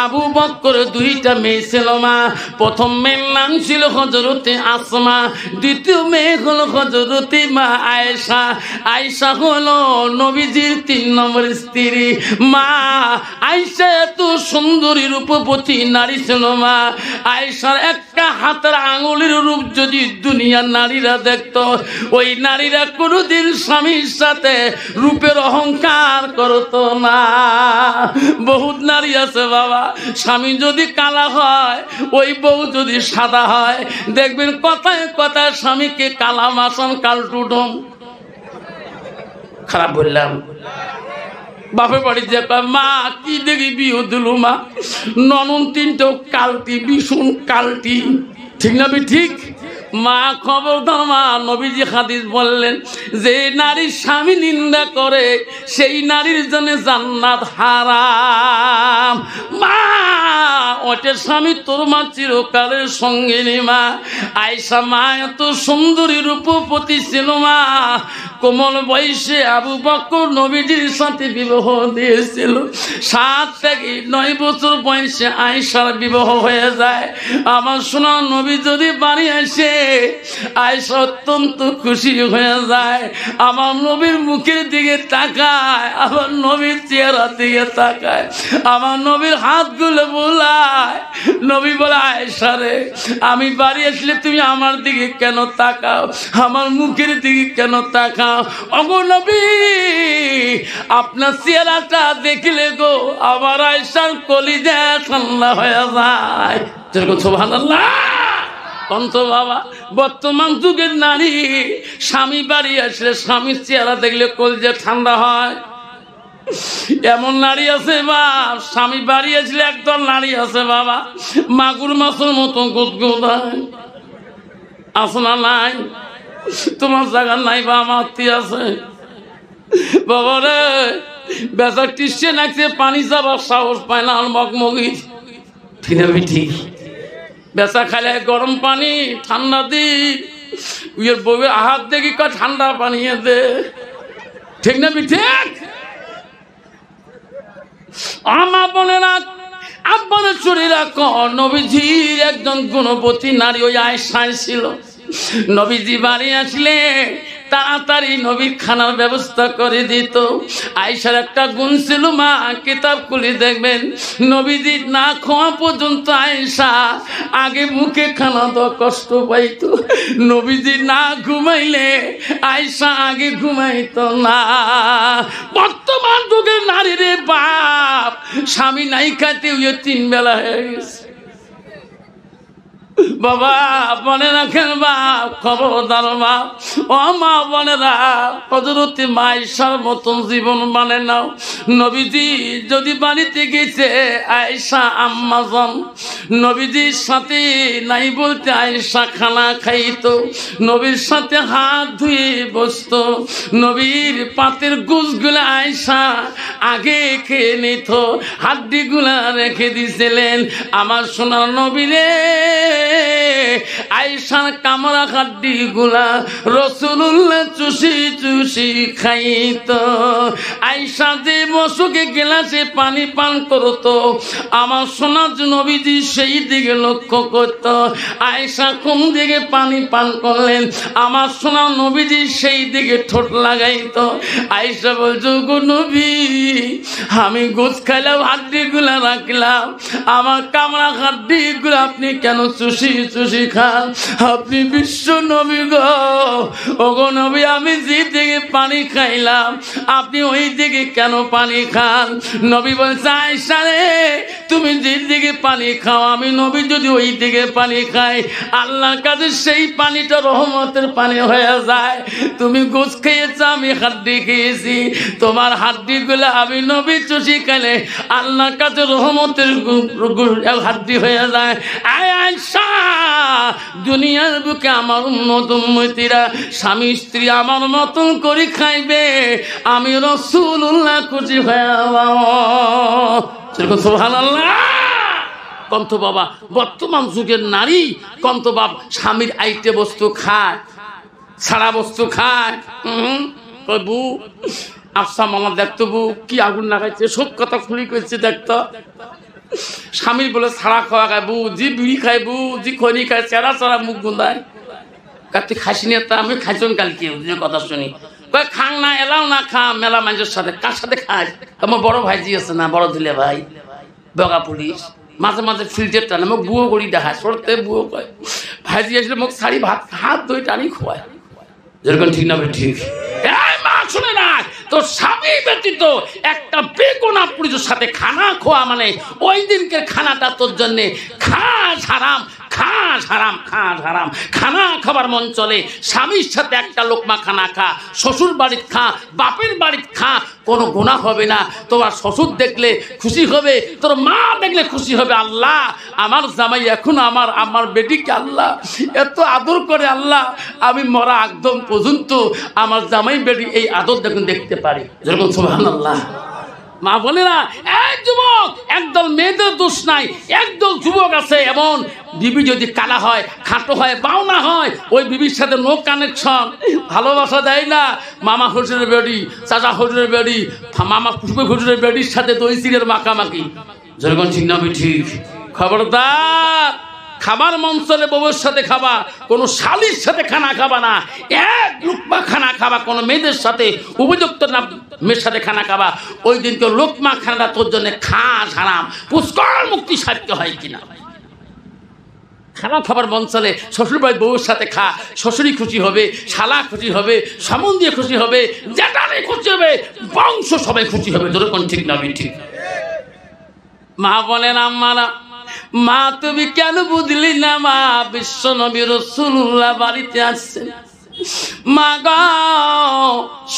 আবু বকর 2টা মেয়ে ছিল মা। প্রথম মেয়ের নাম ছিল হযরতে আসমা, দ্বিতীয় মেয়ে হলো হযরতে মা আয়েশা। আয়েশা হলো নবীজির 3 নম্বর স্ত্রী। মা আয়েশা এত সুন্দরী রূপবতী নারী ছিল মা। আয়েশার একটা হাতের আঙুলের রূপ যদি দুনিয়ার নারীরা দেখত, ওই নারীরা কোনোদিন স্বামীর সাথে রূপের অহংকার করতো না। বহুত নারী আছে বাবা, স্বামী যদি কালা হয়, ওই বউ যদি সাদা হয়, দেখবেন কথায় কথায় স্বামীকে কালা মাসন কালটুডম। খারাপ বললাম? বাপের বাড়ি যে মা কি দেখি বিয়ে দিল মা, ননন 3টো কালটি, ভীষণ কালটি, ঠিক না? ঠিক মা খবরদার মা। নবীজি হাদিস বললেন যে নারী স্বামী নিন্দা করে সেই নারীর জন্য জান্নাত হারাম। মা ওটা স্বামী তোর মা চিরকালের সঙ্গে নে মা। আয়েশা মা এত সুন্দরী রূপবতী ছিল মা। কোমল বয়সে আবু বকর নবীজির সাথে বিবাহ দিয়েছিল। 7 থেকে 9 বছর বয়সে আয়েশার বিবাহ হয়ে যায়। আমার সোনা নবী যদি বাড়ি আসে আয়েশা অত্যন্ত খুশি হয়ে যায়। আমার নবীর মুখের দিকে তাকায়, আমার নবীর চেহারা দিকে তাকায়, আমার নবীর হাতগুলো বোলায়। নবী বলে আয়েশা রে, আমি বাড়ি আসলে তুমি আমার দিকে কেন তাকাও, আমার মুখের দিকে কেন তাকাও? ওগো নবী, আপনার চেহারাটা দেখলে গো আমার আয়েশার কলিজা ঠান্ডা হয়ে যায়। সুবহানাল্লাহ। অন্ত বাবা, বর্তমান যুগের নারী স্বামী বাড়ি আসলে স্বামীর চেহারা দেখলে কলিজা ঠান্ডা হয়। এমন নারী আছে বাপ, স্বামী বাড়ি আসলে একদল নারী আছে বাবা মাগুর মাছের মতো গুদগুদায়। আছে না নাই? তোমার জায়গা নাই বা আমার আছে বাবা রে, বেচার টিসে নাকছে পানি যাবার সাহস পায় না। আর মগমগি ঠিক না? ঠিক বেচা খাইলে গরম পানি, ঠান্ডা দিন উইয়ের বউয়ের আহাত দেখি ঠান্ডা পানি দে, ঠিক না? ঠিক আমার বোনেরা আব্বানের শরীরা নবীজির একজন গুণবতী নারী ওই আয়েশা ছিল। নবীজি বাড়ি আসলে তাড়াতাড়ি নবীর খানার ব্যবস্থা করে দিত। আয়েশার একটা গুণ ছিল মা, কিতাব খুলে দেখবেন নবীজি না খাওয়া পর্যন্ত আয়েশা আগে মুখে খানা দেওয়া কষ্ট পাইত। নবীজি না ঘুমাইলে আয়েশা আগে ঘুমাইতো না। বর্তমান যুগের নারী রে বাপ, স্বামী নাই খাইতে 3 বেলা হয়ে গেছে বাবা। মনে রাখেন বাপ, খবরদার বাপ, ও মা বোনেরা, হযরতে মা আয়েশার মতন জীবন মানে নাও। নবীজি যদি বাড়িতে গেছে আয়েশা আম্মাজান নবীজির সাথে নাই বলতে আয়েশা খানা খাইতো, নবীর সাথে হাত ধুয়ে বসতো। নবীর পাতের গুছগুলা আয়েশা আগে খেয়ে নিত, হাড্ডিগুলা রেখে দিছিলেন। আমার সোনার নবী রে, আয়েশার কামরা হাড্ডি গুলা রাসূলুল্লাহ চুষি চুষি খাইত। আয়েশা যে মশুকে গ্লাসে পানি পান করতো, আমার সোনার নবীজি সেই দিকে লক্ষ্য করত। আয়েশা কোন দিকে পানি পান করলেন, আমার সোনার নবীজি সেই দিকে ঠোঁট লাগাইত। আয়েশা বলছো গো নবী, আমি গোছ খাইলাম, হাড্ডি গুলা রাখলাম, আমার কামরা হাড্ডি গুলা আপনি কেন চুষি চুষি খান? আপনি বিশ্ব নবী গো, ওগো নবী, আমি যে দিকে পানি খাইলাম আপনি ওই দিকে কেন পানি খান? নবী বলছে আয়েশা রে, তুমি যে দিকে পানি খাও আমি নবী যদি ওই দিকে পানি খাই আল্লাহর কাছে সেই পানিটা রহমতের পানি হয়ে যায়। তুমি গোশ খেয়েছো আমি হাড্ডি খেয়েছি, তোমার হাড্ডিগুলো আমি নবী চুষি খেলে আল্লাহর কাছে রহমতের হাড্ডি হয়ে যায়। আয়েশা দুনিয়ার বুকে আমার উম্মত উম্মতিরা স্বামী স্ত্রী আমার মতন করে খাইবে, আমি রাসূলুল্লাহ খুশি হয়ে সুবহানাল্লাহ। কন্ত বাবা বর্তমান যুগের নারী কন্ত বাপ স্বামীর আইটে বস্তু খায়, ছাড়া বস্তু খায়। বু আফসা মামা দেখতো বু কি আগুন লাগাইছে, সব কথা খুলি করছে দেখতো। স্বামীর বলে ছাড়া খাওয়া খায় বু, জি বিড়ি খায় বু, জি খনি খায়, চেরা চেরা মুখ গুন্দায়। তুই খাইছি না? তা আমি খাইছন কালকে কথা শুনি। কয় খাং না এলাও না খা মেলা মানুষের সাথে। কার সাথে খায়? আমার বড় ভাইজি আছে না, বড় দিলে ভাই বগা পুলিশ, মাঝে মাঝে ফিল্ডের টানে মোক বুয়ো করি দেখায়, সরতে বুয়ো কয়। ভাইজি আসলে মোক শাড়ি ভাত হাত ধুই টানি খোয়ায়, যেরকম ঠিক না ঠিক। মা শুনে না, তোর স্বামী ব্যতীত একটা বেগুনা পুরুষের সাথে খানা খোয়া মানে ওই দিনকের খানাটা তোর জন্যে খাস হারাম, খাস হারাম, খাস হারাম। খানা খাবার মন চলে স্বামীর সাথে একটা লোকমা খানা খা, শ্বশুর বাড়ির খা, বাপের বাড়ির খা, কোনো গুনাহ হবে না। তোমার শ্বশুর দেখলে খুশি হবে, তোর মা দেখলে খুশি হবে। আল্লাহ আমার জামাই এখন আমার বেটিকে আল্লাহ এত আদর করে, আল্লাহ আমি মরা একদম পর্যন্ত আমার জামাই বেটি এই আদর দেখুন দেখতে পারি, যেরকম সুবহানাল্লাহ। মা বলে না এক যুবক, একদল মেয়েদের দোষ নাই, একদল যুবক আছে এমন বিবি যদি কালা হয়, খাটো হয়, বাউনা হয়, ওই বিবির সাথে নো কানেকশন, ভালোবাসা দেয় না। মামা হুজুরের বেড়ি, চাচা হুজুরের বেড়ি, মামা পুষ্পে হুজুরের বেড়ির সাথে দই চিড়ের মাখামাখি, যেরকম ঠিক না ঠিক। খবরদার খাবার মন চলে বউয়ের সাথে খাবা, কোনো শালির সাথে খানা খাবা না। এক লোকমা খানা খাবা, কোনো মেয়েদের সাথে উপযুক্ত না মেয়ের সাথে খানা খাবা। ওই দিনকে লোকমা খানাটা তোর জন্য খাস হারাম, পুষ্কর মুক্তি সাধ্য হয় কিনা। খানা খাবার মন চলে শ্বশুর বাড়ির বউয়ের সাথে খা, শ্বশুরই খুশি হবে, শালা খুশি হবে, সামন দিয়ে খুশি হবে, জ্যাঠারে খুশি হবে, বংশ সবাই খুশি হবে, যেরকম ঠিক না ঠিক। মা বলেন আম্মারা, মা তুমি কেন বুঝলি না? মা বিশ্ব নবী রাসূলুল্লাহ বাড়িতে আসছেন। মা গো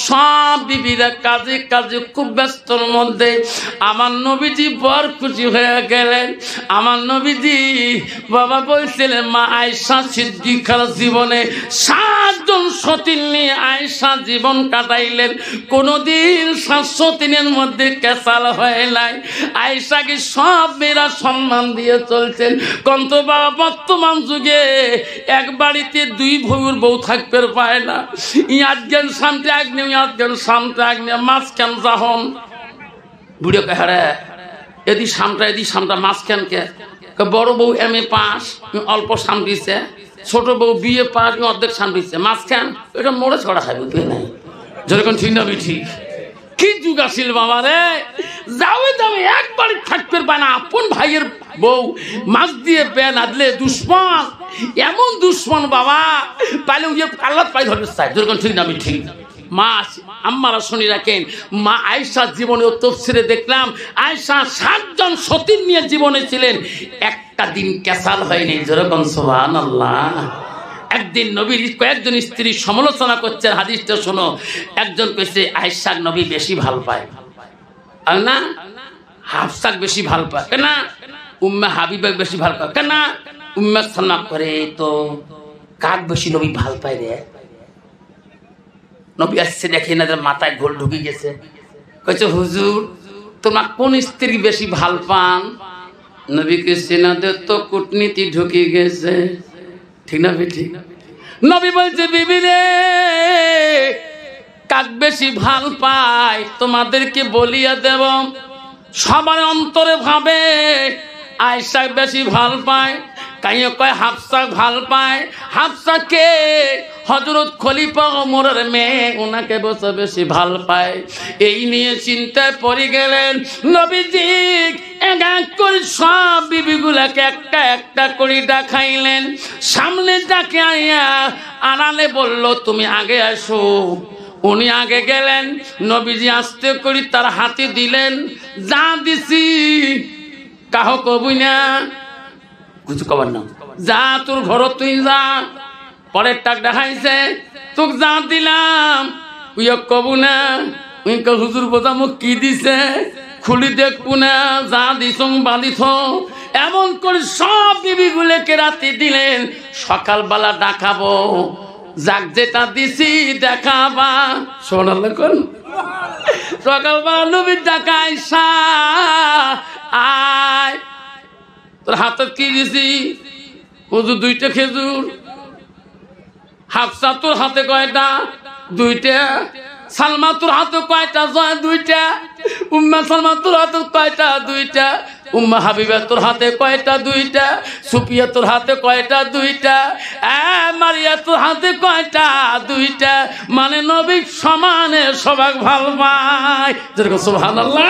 সব বিবিরা কাজে কাজে খুব ব্যস্তর মধ্যে আমার নবীজি বড় খুশি হয়ে গেলেন। আমার নবীজি বাবা বলছিলেন মা আয়েশা সিদ্দিকার জীবনে 7 জন সতীন নিয়ে আয়েশা জীবন কাটাইলেন, কোনোদিন 7 সতীনের মধ্যে কেসাল হয় নাই। আয়েশাকে সব মেয়েরা সম্মান দিয়ে চলছেন। কন্ত বাবা বর্তমান যুগে এক বাড়িতে 2 বউর বউ থাকতে পায় না। ইয়াজ্ঞান সামনে আগ্নে, ইয়াজ্ঞান সামনে আগ্নে, মাঝখান যখন বুড়ো কাহারে এদি সামটা মাঝখান কে বড় বউ MA পাস অল্প সামটিছে, ছোট বউ BA পাস অর্ধেক সামটিছে, মাঝখান এটা মোড়ে ছড়া খাইবে তুই নাই, যেরকম ঠিক না ঠিক। কি যুগ আসিল বাবা রে, যাওয়ে যাবে এক বাড়ি থাকতে পায় না। আপন ভাইয়ের বউ মাছ দিয়ে বেন আদলে দুশ্মন, এমন দুশ্মন বাবা পাইলে ওই আল্লাহ পাই ধরবে চাই, যেরকম ঠিক না ঠিক। মা আম্মারা শুনি রাখেন, মা আয়েশার জীবনে তফসিরে দেখলাম আয়েশা 7 জন সতীন নিয়ে জীবনে ছিলেন, একটা দিন ক্যাসাল হয়নি, যেরকম সুবহানাল্লাহ। একদিন নবীর কয়েকজন স্ত্রী সমালোচনা করছেন, হাদিসটা শোনো। একজন কইছে আয়েশার নবী বেশি ভাল পায়, আর না হাফসাক বেশি ভাল পায়, কেন উম্মে হাবিবাক বেশি ভাল পায়, কেন উম্মে সালমা করে, তো কাক বেশি নবী ভাল পায় রে? নবী আসছে দেখে এনাদের মাথায় গোল ঢুকে গেছে। কইছে হুজুর তোমার কোন স্ত্রী বেশি ভাল পান? নবী কইছে এনাদের তো কূটনীতি ঢুকে গেছে, ঠিক না ঠিক। নবী বলছে বিবি রে কাক বেশি ভাল পায় তোমাদেরকে বলিয়া দেব। সবার অন্তরে ভাবে আয়েশা বেশি ভাল পায়, কাইও কয় হাফসা ভাল পায়। হাফসাকে হযরত খলিফা ওমরের মেয়ে, ওনাকে বসে বেশি ভাল পায়। এই নিয়ে চিন্তায় পড়ে গেলেন নবীজি। এক এক করে সব বিবিগুলাকে একটা একটা করে ডাকাইলেন, সামনে ডাকে আইয়া আড়ালে বলল তুমি আগে আসো। উনি আগে গেলেন, নবীজি আস্তে করে তার হাতে দিলেন, যা দিছি কাহ কবুই না, কিছু কবার না, যা তোর ঘর তুই যা। পরের টাক দেখাইছে, তোকে যা দিলাম উই কবু না। উই হুজুর বোঝামো কি দিছে, খুলি দেখবো না, যা দিছ বাঁধিছ। এমন করে সব বিবিগুলোকে রাতে দিলেন, সকালবেলা ডাকাবো, যাক যেটা দিছি দেখাবা। শোনাল কোন সকালবেলা নবীর ডাকা, আয়সা আয়, তোর হাতে কি দিছি? হুজুর 2টা খেজুর। হাফসা তোর হাতে কয়টা? 2টা। সালমা তোর হাতে কয়টা? 2টা। উম্মা সালমা তোর হাতে কয়টা? 2টা। উম্মা হাবিবা তোর হাতে কয়টা? 2টা। সুফিয়া তোর হাতে কয়টা? 2টা। মারিয়া তোর হাতে কয়টা? 2টা। মানে নবী সমানে সবাই ভালো পায়। যেরকম সুবহানাল্লাহ।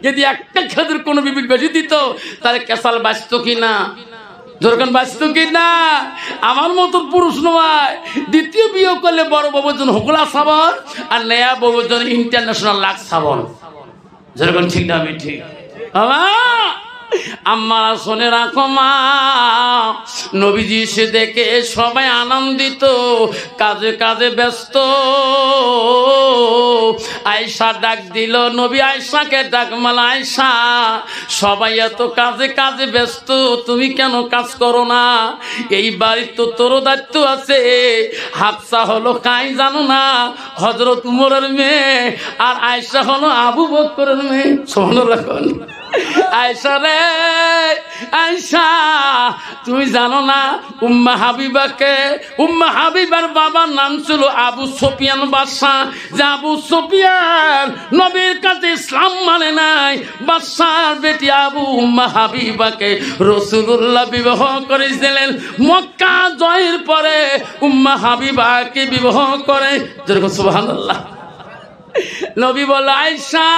যদি একটা খেজুর কোনো বিবির বেশি দিত তাহলে কেসাল বাঁচত কিনা? যখন বাঁচত কিনা? আমার মতো পুরুষ নয়। দ্বিতীয় বিয়ে করলে বড় বাবুর জন্য হুকলা সাবন, আর নেয়া বাবুর জন্য ইন্টারন্যাশনাল লাক্স সাবন। যেরকম ঠিক না? আমি ঠিক। আম্মা শোনে রাখো মা, নবীজি সে দেখে সবাই আনন্দিত, কাজে কাজে ব্যস্ত। আয়েশা ডাক দিল, নবী আয়েশাকে ডাক, মালা আয়েশা, সবাই এত কাজে কাজে ব্যস্ত, তুমি কেন কাজ করো না? এই বাড়ির তো তোর দায়িত্ব আছে। হাফসা হলো কাই জানো না, হযরত উমরের মেয়ে, আর আয়েশা হলো আবু বকরের মেয়ে। শোনো রাখুন আয়েশা রে, আয়েশা তুমি জানো না উম্মা হাবিবাকে, উম্মা হাবিবার বাবার নাম ছিল আবু সুফিয়ান বাদশা। যে আবু সুফিয়ান নবীর কাছে ইসলাম মানে নাই, বাদশার বেটি আবু উম্মা হাবিবাকে রাসূলুল্লাহ বিবাহ করেছিলেন। মক্কা জয়ের পরে উম্মা হাবিবাকে বিবাহ করে। যেরকম সুবহানাল্লাহ। নবী বলে, আয়েশা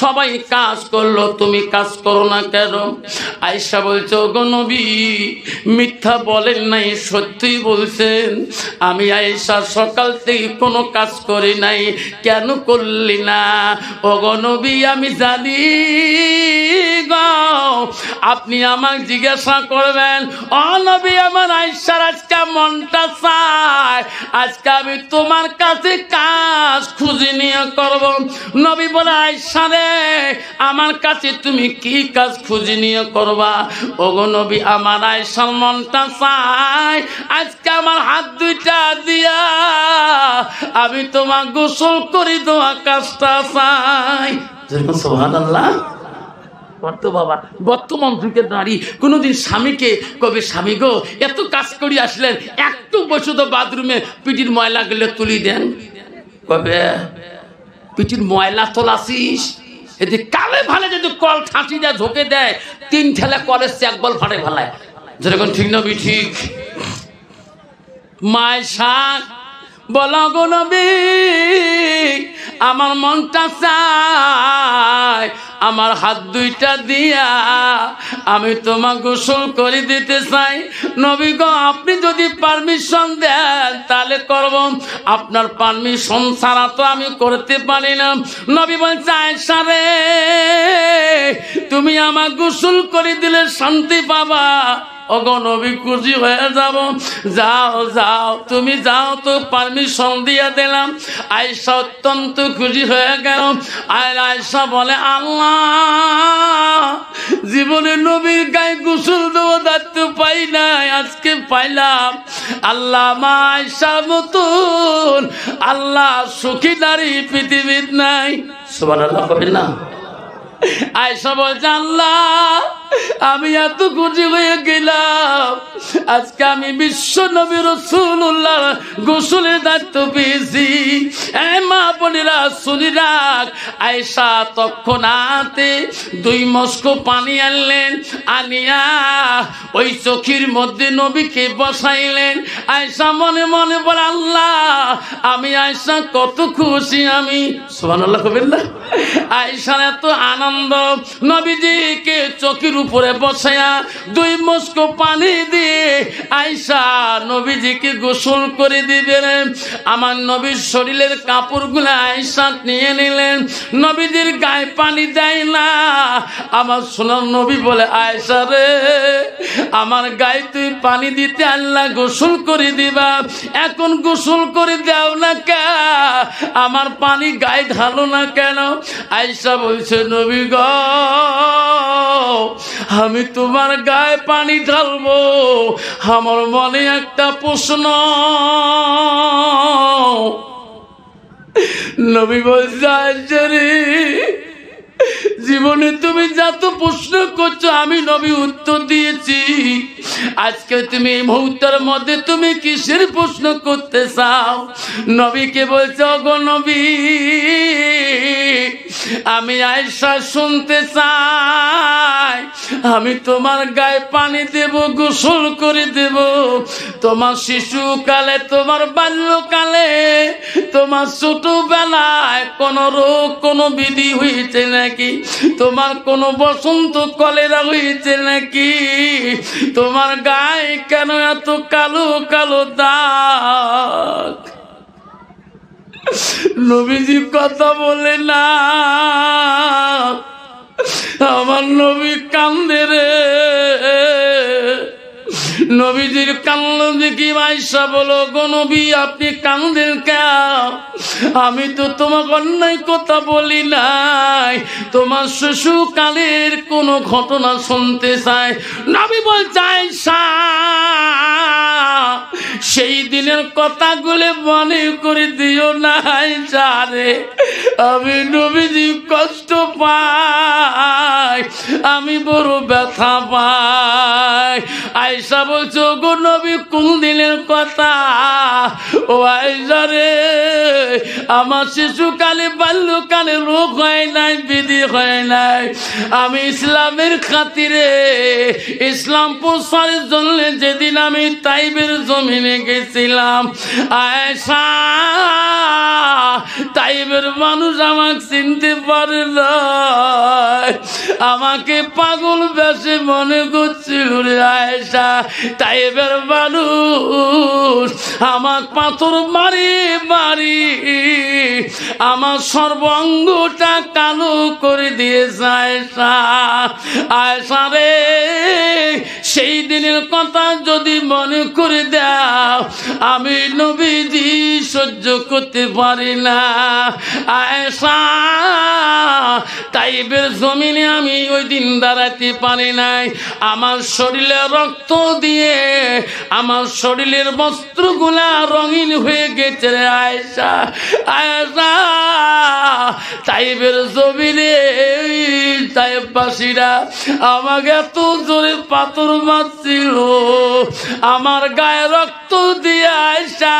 সবাই কাজ করলো, তুমি কাজ করো না কেন? আয়েশা বলছো, গো নবী মিথ্যা বলেন নাই, সত্যিই বলছেন। আমি আয়েশা সকাল থেকে কোনো কাজ করি নাই। কেন করলি না? ও গো নবী আমি জানি গো, আপনি আমাকে জিজ্ঞাসা করবেন। ও নবী আমার আয়েশার আজকে মনটা চায়, আজকে আমি তোমার কাছে কাজ খুঁজে নিয়ে করব। নবী বলে, আয়েশা রে আমার কাছে তুমি কি কাজ খুঁজে নিয়ে করবা? ওগো নবী আমার আয়েশার মনটা চায়, আজকে আমার হাত 2টা দিয়া আমি তোমার গোসল করি দেওয়া কাজটা চাই। সুবহানাল্লাহ। বাবা বর্তমান যুগের নারী কোনোদিন স্বামীকে কবে, স্বামী গো এত কাজ করি আসলেন, একটু বসে তো বাথরুমে পিঠির ময়লা গেলে তুলি দেন? কবে পিঠির ময়লা তোলাছিস? এদি কালে ভালে যদি কল ঠাঁচি দেয়, ঝোঁকে দেয়, 3 ঠেলা কলের চেক বল ফাটে ফেলায়। যেরকম ঠিক নবী ঠিক। মায় শাক বলো গো নবী আমার মনটা চায়, আমার হাত 2টা দিয়া আমি তোমাকে গোসল করে দিতে চাই। নবী গো আপনি যদি পারমিশন দেন তাহলে করব, আপনার পারমিশন ছাড়া তো আমি করতে পারি না। নবী বলছে, আয়েশা রে তুমি আমার গোসল করে দিলে শান্তি পাবা। ওগো নবী খুশি হয়ে যাব। যাও যাও তুমি যাও, তো পারমিশন দিয়ে দিলাম। আয়েশা অত্যন্ত খুশি হয়ে গেল। আর আয়েশা বলে, আল্লাহ জীবনে নবীর গায়ে গোসল দেওয়া দায়িত্ব পাই নাই, আজকে পাইলাম। আল্লাহ মা আয়েশার মতন আল্লাহ সুখী নারী পৃথিবীর নাই। সুবহানাল্লাহ কবেন না? আয়েশা বলছে, আল্লাহ আমি এত খুশি হয়ে গেলাম, আজকে আমি বিশ্ব নবী রাসূলুল্লাহ গোসলের দায়িত্ব পেয়েছি। মা বোনেরা শুনি রাখ, আয়েশা তৎক্ষণাতে 2 মস্ক পানি আনলেন, আনিয়া ওই চোখের মধ্যে নবীকে বসাইলেন। আয়েশা মনে মনে বলে, আল্লাহ আমি আয়েশা কত খুশি আমি। সুবহানাল্লাহ কবেন না? আয়েশার এত আনন্দ, নবীজিকে চোখের উপরে বসায়া 2 মস্ক পানি দিয়ে আয়েশা নবীজিকে গোসল করে দিবেন। আমার নবীর শরীরের কাপড়গুলো আয়েশা নিয়ে নিলেন, নবীজির গায়ে পানি দেয় না। আমার সোনার নবী বলে, আয়েশা রে, আমার গায়ে তুই পানি দিতে আল্লাহ গোসল করে দিবা, এখন গোসল করে দাও না কে, আমার পানি গায়ে ঢালো না কেন? আয়েশা বলছে, নবী গো, আমি তোমার গায়ে পানি ঢালবো, আমার মনে একটা প্রশ্ন। নবী বলছে, আয়েশা রে, জীবনে তুমি যত প্রশ্ন করছো আমি নবী উত্তর দিয়েছি, আজকে তুমি এই মুহূর্তের মধ্যে তুমি কিসের প্রশ্ন করতে চাও? নবীকে বলছো, গো নবী, আমি আয়েশা শুনতে চাই, আমি তোমার গায়ে পানি দেব, গোসল করে দেব, তোমার শিশুকালে, তোমার বাল্যকালে, তোমার ছোটবেলায় কোন রোগ, কোন বিধি হয়েছে নাকি? তোমার কোন বসন্ত কলেরা হয়েছে নাকি? তোমার গায়ে কেন এত কালো কালো দাগ? নবীজি কথা বলে না, আমার নবী কান্দে রে। নবীজির কান্না দেখি আয়েশা বলো, গো নবী, আপনি কান্দেন কেন? আমি তো তোমাকে অন্যায় কথা বলি নাই, তোমার শিশুকালের কোন ঘটনা শুনতে চাই। নবী বলছে, আয়েশা, সেই দিনের কথাগুলো মনে করে দিও না আয়েশা রে, আমি নবীজি কষ্ট পাই, আমি বড় ব্যথা পাই। আয়েশা বলছো, গো নবী, কোন দিনের কথা? ও আয়েশা রে, আমার শিশুকালে বাল্যকালে রোগ হয় নাই, বিধি হয় নাই, আমি ইসলামের খাতিরে, ইসলাম প্রচারের জন্য যেদিন আমি তাইবের জমিনে গেছিলাম, আয়েশা, তাইবের মানুষ আমাকে চিনতে পারে না, আমাকে পাগল বেশে মনে করছিল রে আয়েশা। তাইবের মানুষ আমার পাথর মারি মারি আমার সর্বাঙ্গটা কালো করে দিয়েছে আয়েশা। আয়েশা রে, সেই দিনের কথা যদি মনে করে দাও, আমি নবীজি সহ্য করতে পারি না আয়েশা। তাইবের জমিনে আমি ওই দিন দাঁড়াতে পারি নাই, আমার শরীরে রক্ত দিয়ে আমার শরীরের বস্ত্রগুলা রঙিন হয়ে গেছে রে আয়েশা। আয়েশা, তাইবের জমিনে তাইববাসীরা আমাকে এত জোরে পাথর মারছিল, আমার গায়ে রক্ত দিয়ে আয়েশা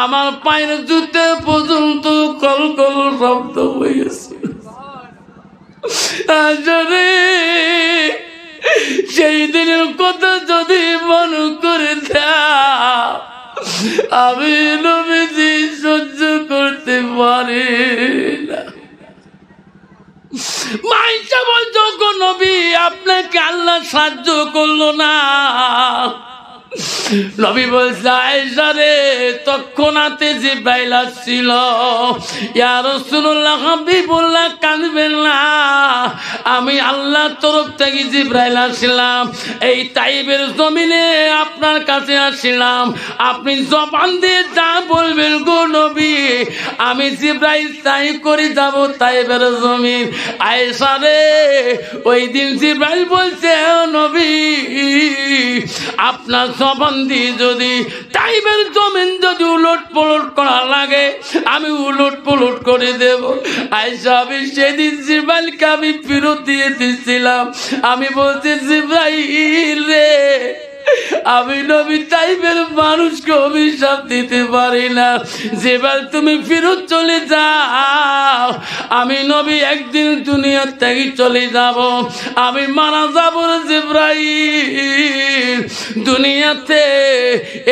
আমার পায়ের জুতে পর্যন্ত কলকল শব্দ হয়েছে। সেই দিনের কথা যদি মনে করে দাও, আমি নবীজি সহ্য করতে পারি না। মাইশা বলছো, গো নবী, আপনাকে আল্লাহ সাহায্য করলো না? নবী বলছে, আয়েশা রে, তৎক্ষণাতে জিবরাইল আসছিল। ইয়া রাসূলুল্লাহ, হাবিবুল্লাহ, কাঁদবেন না, আমি আল্লাহর তরফ থেকে জিবরাইল আসলাম, এই তাইবের জমিনে আপনার কাছে আসলাম, আপনি জবান দিয়ে যা বলবেন গো নবী, আমি জিবরাইল তাই করে যাব তাইবের জমিন। আয়েশা রে, ওই দিন জিবরাইল বলছে, ও নবী, আপনার জবান দিয়ে যদি তাইবের জমিন যদি উলট পলট করা লাগে, আমি উলট পলট করে দেব। আয়েশা, আমি সেদিন জিবরাইলকে আমি ফেরত দিয়ে দিচ্ছিলাম, আমি বলছি, জিবরাইল রে, আমি নবী তাইবের মানুষকে অভিশাপ দিতে পারি না, জিবরাইল তুমি ফেরত চলে যাও, আমি নবী একদিন দুনিয়া থেকে চলে যাব, আমি মারা যাব রে জিবরাইল। দুনিয়াতে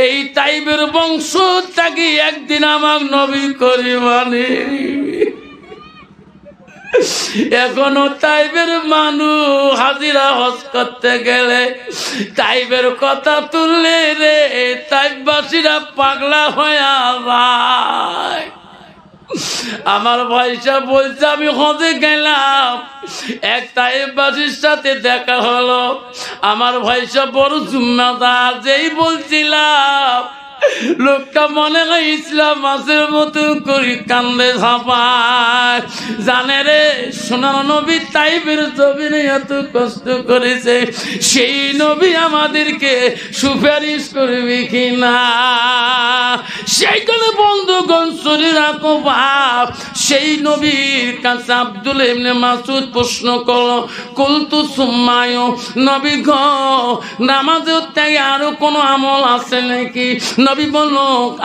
এই তাইবের বংশ থেকে একদিন আমার নবী করে মানে এখনো তাইবের মানুষ হাজিরা হজ করতে গেলে তাইবের কথা তুললে রে তাইববাসীরা পাগলা হয়ে যায়। আমার ভাইসা বলছে আমি হজে গেলাম, এক তাইববাসীর সাথে দেখা হলো। আমার ভাইসা বড় জিম্মাদার, যেই বলছিলাম লোকটা মনে হয় ইসলাম মাসের মতন করি কান্দে ঝাঁপায়। জানে রে সোনার নবী তাইবের জমিনে এত কষ্ট করেছে, সেই নবী আমাদেরকে সুপারিশ করবি কিনা? সেইখানে বন্ধুগণ শরীর রাখো বাপ, সেই নবীর কাছে আব্দুল ইবনে মাসউদ প্রশ্ন করলো, কুলতু সুম্মায়ু, নবী গো নামাজের ত্যাগে আরো কোনো আমল আছে নাকি? নবী বলল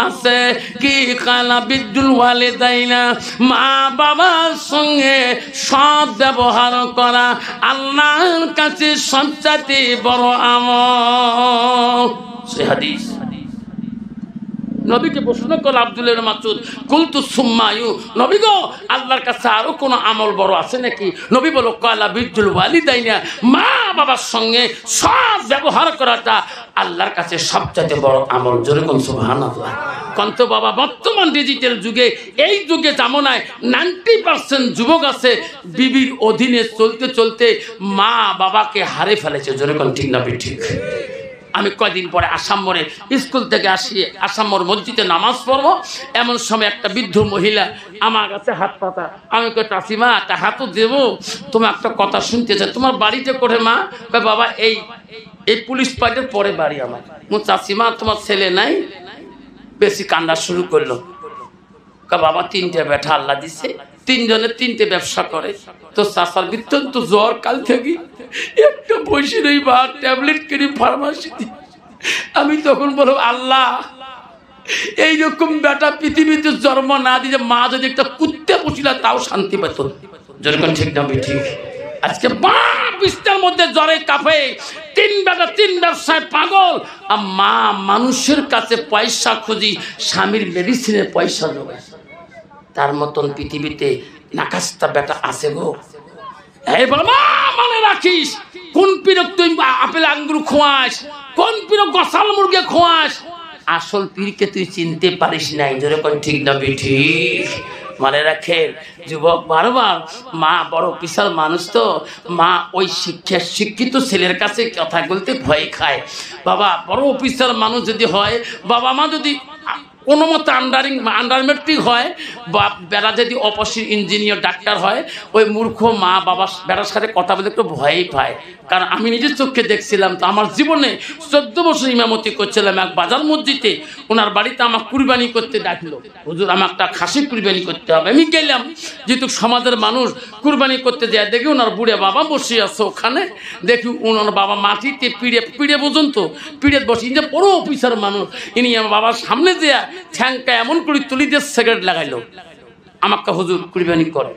আছে। কি? কালা বিদ্যুল ওয়ালিদাইনা, মা বাবার সঙ্গে সৎ ব্যবহার করা আল্লাহর কাছে সবচেয়ে বড় আমল। সে হাদিস। নবীকে প্রশ্ন করল আব্দুল ইবনে মাসউদ, কুলতু সুম্মায়ু, নবী গো আল্লাহর কাছে আরো কোনো আমল বড় আছে নাকি? নবী বলল কালা বিদ্যুল ওয়ালিদাইনা, মা বাবার সঙ্গে সৎ ব্যবহার করাটা আল্লাহর কাছে সবচেয়ে বড় আমল। জোরে কোন সুবহানাল্লাহ। কন্ত বাবা বর্তমান ডিজিটাল যুগে, এই যুগে জামানায় 90% যুবক আছে বিবির অধীনে চলতে চলতে মা বাবাকে হারিয়ে ফেলেছে। জোরে কোন ঠিক না ঠিক? আমি কয়দিন পরে আসাম মোড়ে স্কুল থেকে আসি, আসাম মোড় মসজিদে নামাজ পড়বো, এমন সময় একটা বৃদ্ধ মহিলা আমার কাছে হাত পাতা। আমি কই চাষিমা একটা হাতও দেবো, তোমার একটা কথা শুনতে চাই। তোমার বাড়িতে করে? মা বাবা এই এই পুলিশ পার্টির পরে বাড়ি আমার। চাষিমা তোমার ছেলে নাই? বেশি কান্না শুরু করলো। বাবা 3টে বেটা আল্লাহ দিছে, 3জনে 3টে ব্যবসা করে। তো চাষার বিত্তন তো জ্বর কাল থেকে একটা বসে নেই বা ট্যাবলেট কিনে ফার্মাসিতে। আমি তখন বলবো আল্লাহ এইরকম বেটা পৃথিবীতে জন্ম না দিয়ে মা যদি একটা কুত্তে পুষিলা তাও শান্তি পেত। যেরকম ঠিক না ঠিক? আজকে বিস্তার মধ্যে জ্বরে কাঁপে, 3 বেটা 3 ব্যবসায় পাগল, আর মা মানুষের কাছে পয়সা খুঁজি, স্বামীর মেডিসিনের পয়সা জোগায়। তার মতন পৃথিবীতে নাকাস্তা বেটা আছে গো। এই বাবা মনে রাখিস, কোন পীরক তুই আপেল আঙ্গুর খোয়াস, কোন পীরক গসাল মুরগে খোয়াস, আসল পীরকে তুই চিনতে পারিস নাই। যেরকম ঠিক না ঠিক? মনে রাখেন যুবক, বারবার মা বড় বিশাল মানুষ তো, মা ওই শিক্ষিত ছেলের কাছে কথা বলতে ভয় খায়। বাবা বড় অফিসার মানুষ যদি হয়, বাবা মা যদি কোনো মতো আন্ডার মেট্রিক হয়, বা বেড়া যদি অপসির ইঞ্জিনিয়ার ডাক্তার হয়, ওই মূর্খ মা বাবা বেড়ার সাথে কথা বলতে একটু ভয়ই পায়। কারণ আমি নিজের চোখে দেখছিলাম তো, আমার জীবনে 14 বছর ইমামতি করছিলাম এক বাজার মসজিদে। ওনার বাড়িতে আমার কুরবানি করতে ডাকলো, হুজুর আমার একটা খাসি কুরবানি করতে হবে। আমি গেলাম, যেহেতু সমাজের মানুষ কুরবানি করতে যায়, দেখি ওনার বুড়ে বাবা বসে আছে ওখানে। দেখি ওনার বাবা মাটিতে পিড়ে পর্যন্ত পিড়ে বসে, যে বড় অফিসার মানুষ, ইনি আমার বাবার সামনে দেয়া ঠ্যাংটা এমন করে তুলি দিয়ে সিগারেট লাগাইলো। আমাকে হুজুর কুরবানি করে।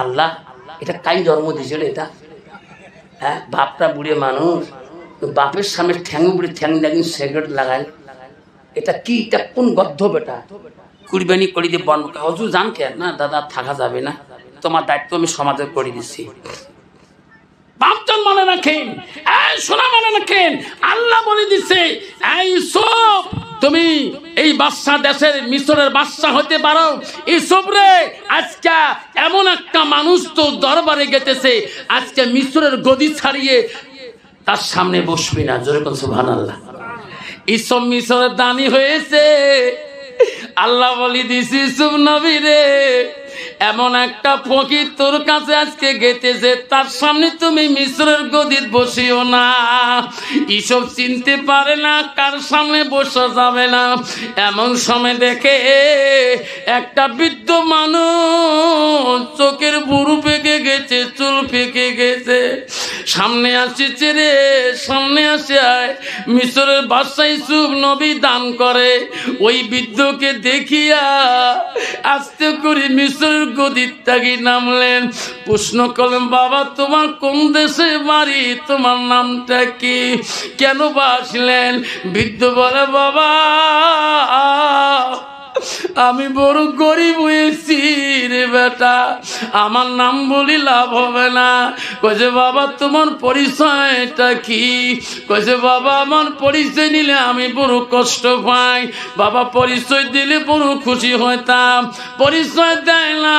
আল্লাহ এটা কাই জন্ম দিয়েছিল এটা? হ্যাঁ, বাপটা বুড়ে মানুষ, বাপের সামনে ঠ্যাং বুড়ে ঠ্যাং লাগিয়ে সিগারেট লাগায়, এটা কি? এটা কোন গদ্ধ বেটা কুরবানি করে দিয়ে বন? হুজুর জান কে? না দাদা থাকা যাবে না, তোমার দায়িত্ব আমি সমাজে করে দিচ্ছি। বাপজন মনে রাখেন, শোনা মনে রাখেন, আল্লাহ বলে দিচ্ছে এই সব তুমি এই বাদশা দেশের মিশরের বাদশা হতে পারো। ইউসুফ রে আজকে এমন একটা মানুষ তো দরবারে গেতেছে, আজকে মিশরের গদি ছাড়িয়ে তার সামনে বসবি না। জোরে বল সুবহানাল্লাহ। ইউসুফ মিশরের দানি হয়েছে। আল্লাহ বলি দিছি ইউসুফ নবী রে, এমন একটা ফকির তোর কাছে আজকে গেতেছে, তার সামনে তুমি মিশরের গদিত বসিও না। ইসব চিনতে পারে না কার সামনে বসা যাবে না। এমন সময় দেখে একটা বৃদ্ধ মানুষ, চোখের বুড়ো পেকে গেছে, চুল পেকে গেছে, সামনে আসছে রে, সামনে আসে আয়। মিশরের বাদশা ইউসুফ নবী দান করে। ওই বৃদ্ধকে দেখিয়া আস্তে করে মিশরের গদির থেকে নামলেন। প্রশ্ন করলেন, বাবা তোমার কোন দেশে বাড়ি, তোমার নামটা কি, কেন আসলেন? বৃদ্ধ বলে, বাবা আমি বড় গরিব হয়েছি রে বেটা, আমার নাম বলি লাভ হবে না। কইছে বাবা তোমার পরিচয়টা কি? কইছে বাবা আমার পরিচয় নিলে আমি বড় কষ্ট পাই। বাবা পরিচয় দিলে বড় খুশি হইতাম, পরিচয় দেয় না।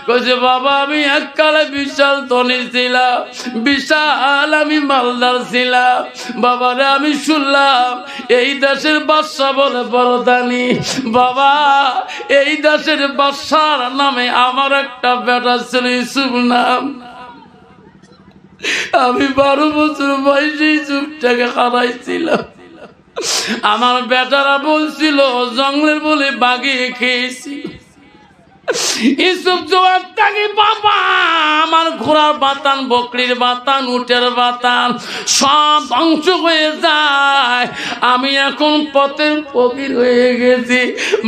কইছে বাবা আমি এককালে বিশাল ধনী ছিলাম, বিশাল আমি মালদার ছিলাম। বাবারে আমি শুনলাম এই দেশের বাদশা বলে বড় দানি। বাবা এই দেশের বাদশার নামে আমার একটা বেটা ছিল ইউসুফ নাম। আমি 12 বছর বয়সে ইউসুফটাকে হারাইছিলাম। আমার বেটারা বলছিল জঙ্গলের বলে বাগিয়ে খেয়েছি। ইউসুফ জবাব থাকে বাবা আমার ঘোড়ার বাতান, বকরির বাতান, উটের বাতান সব ধ্বংস হয়ে যায়। আমি এখন পথের ফকির হয়ে গেছি।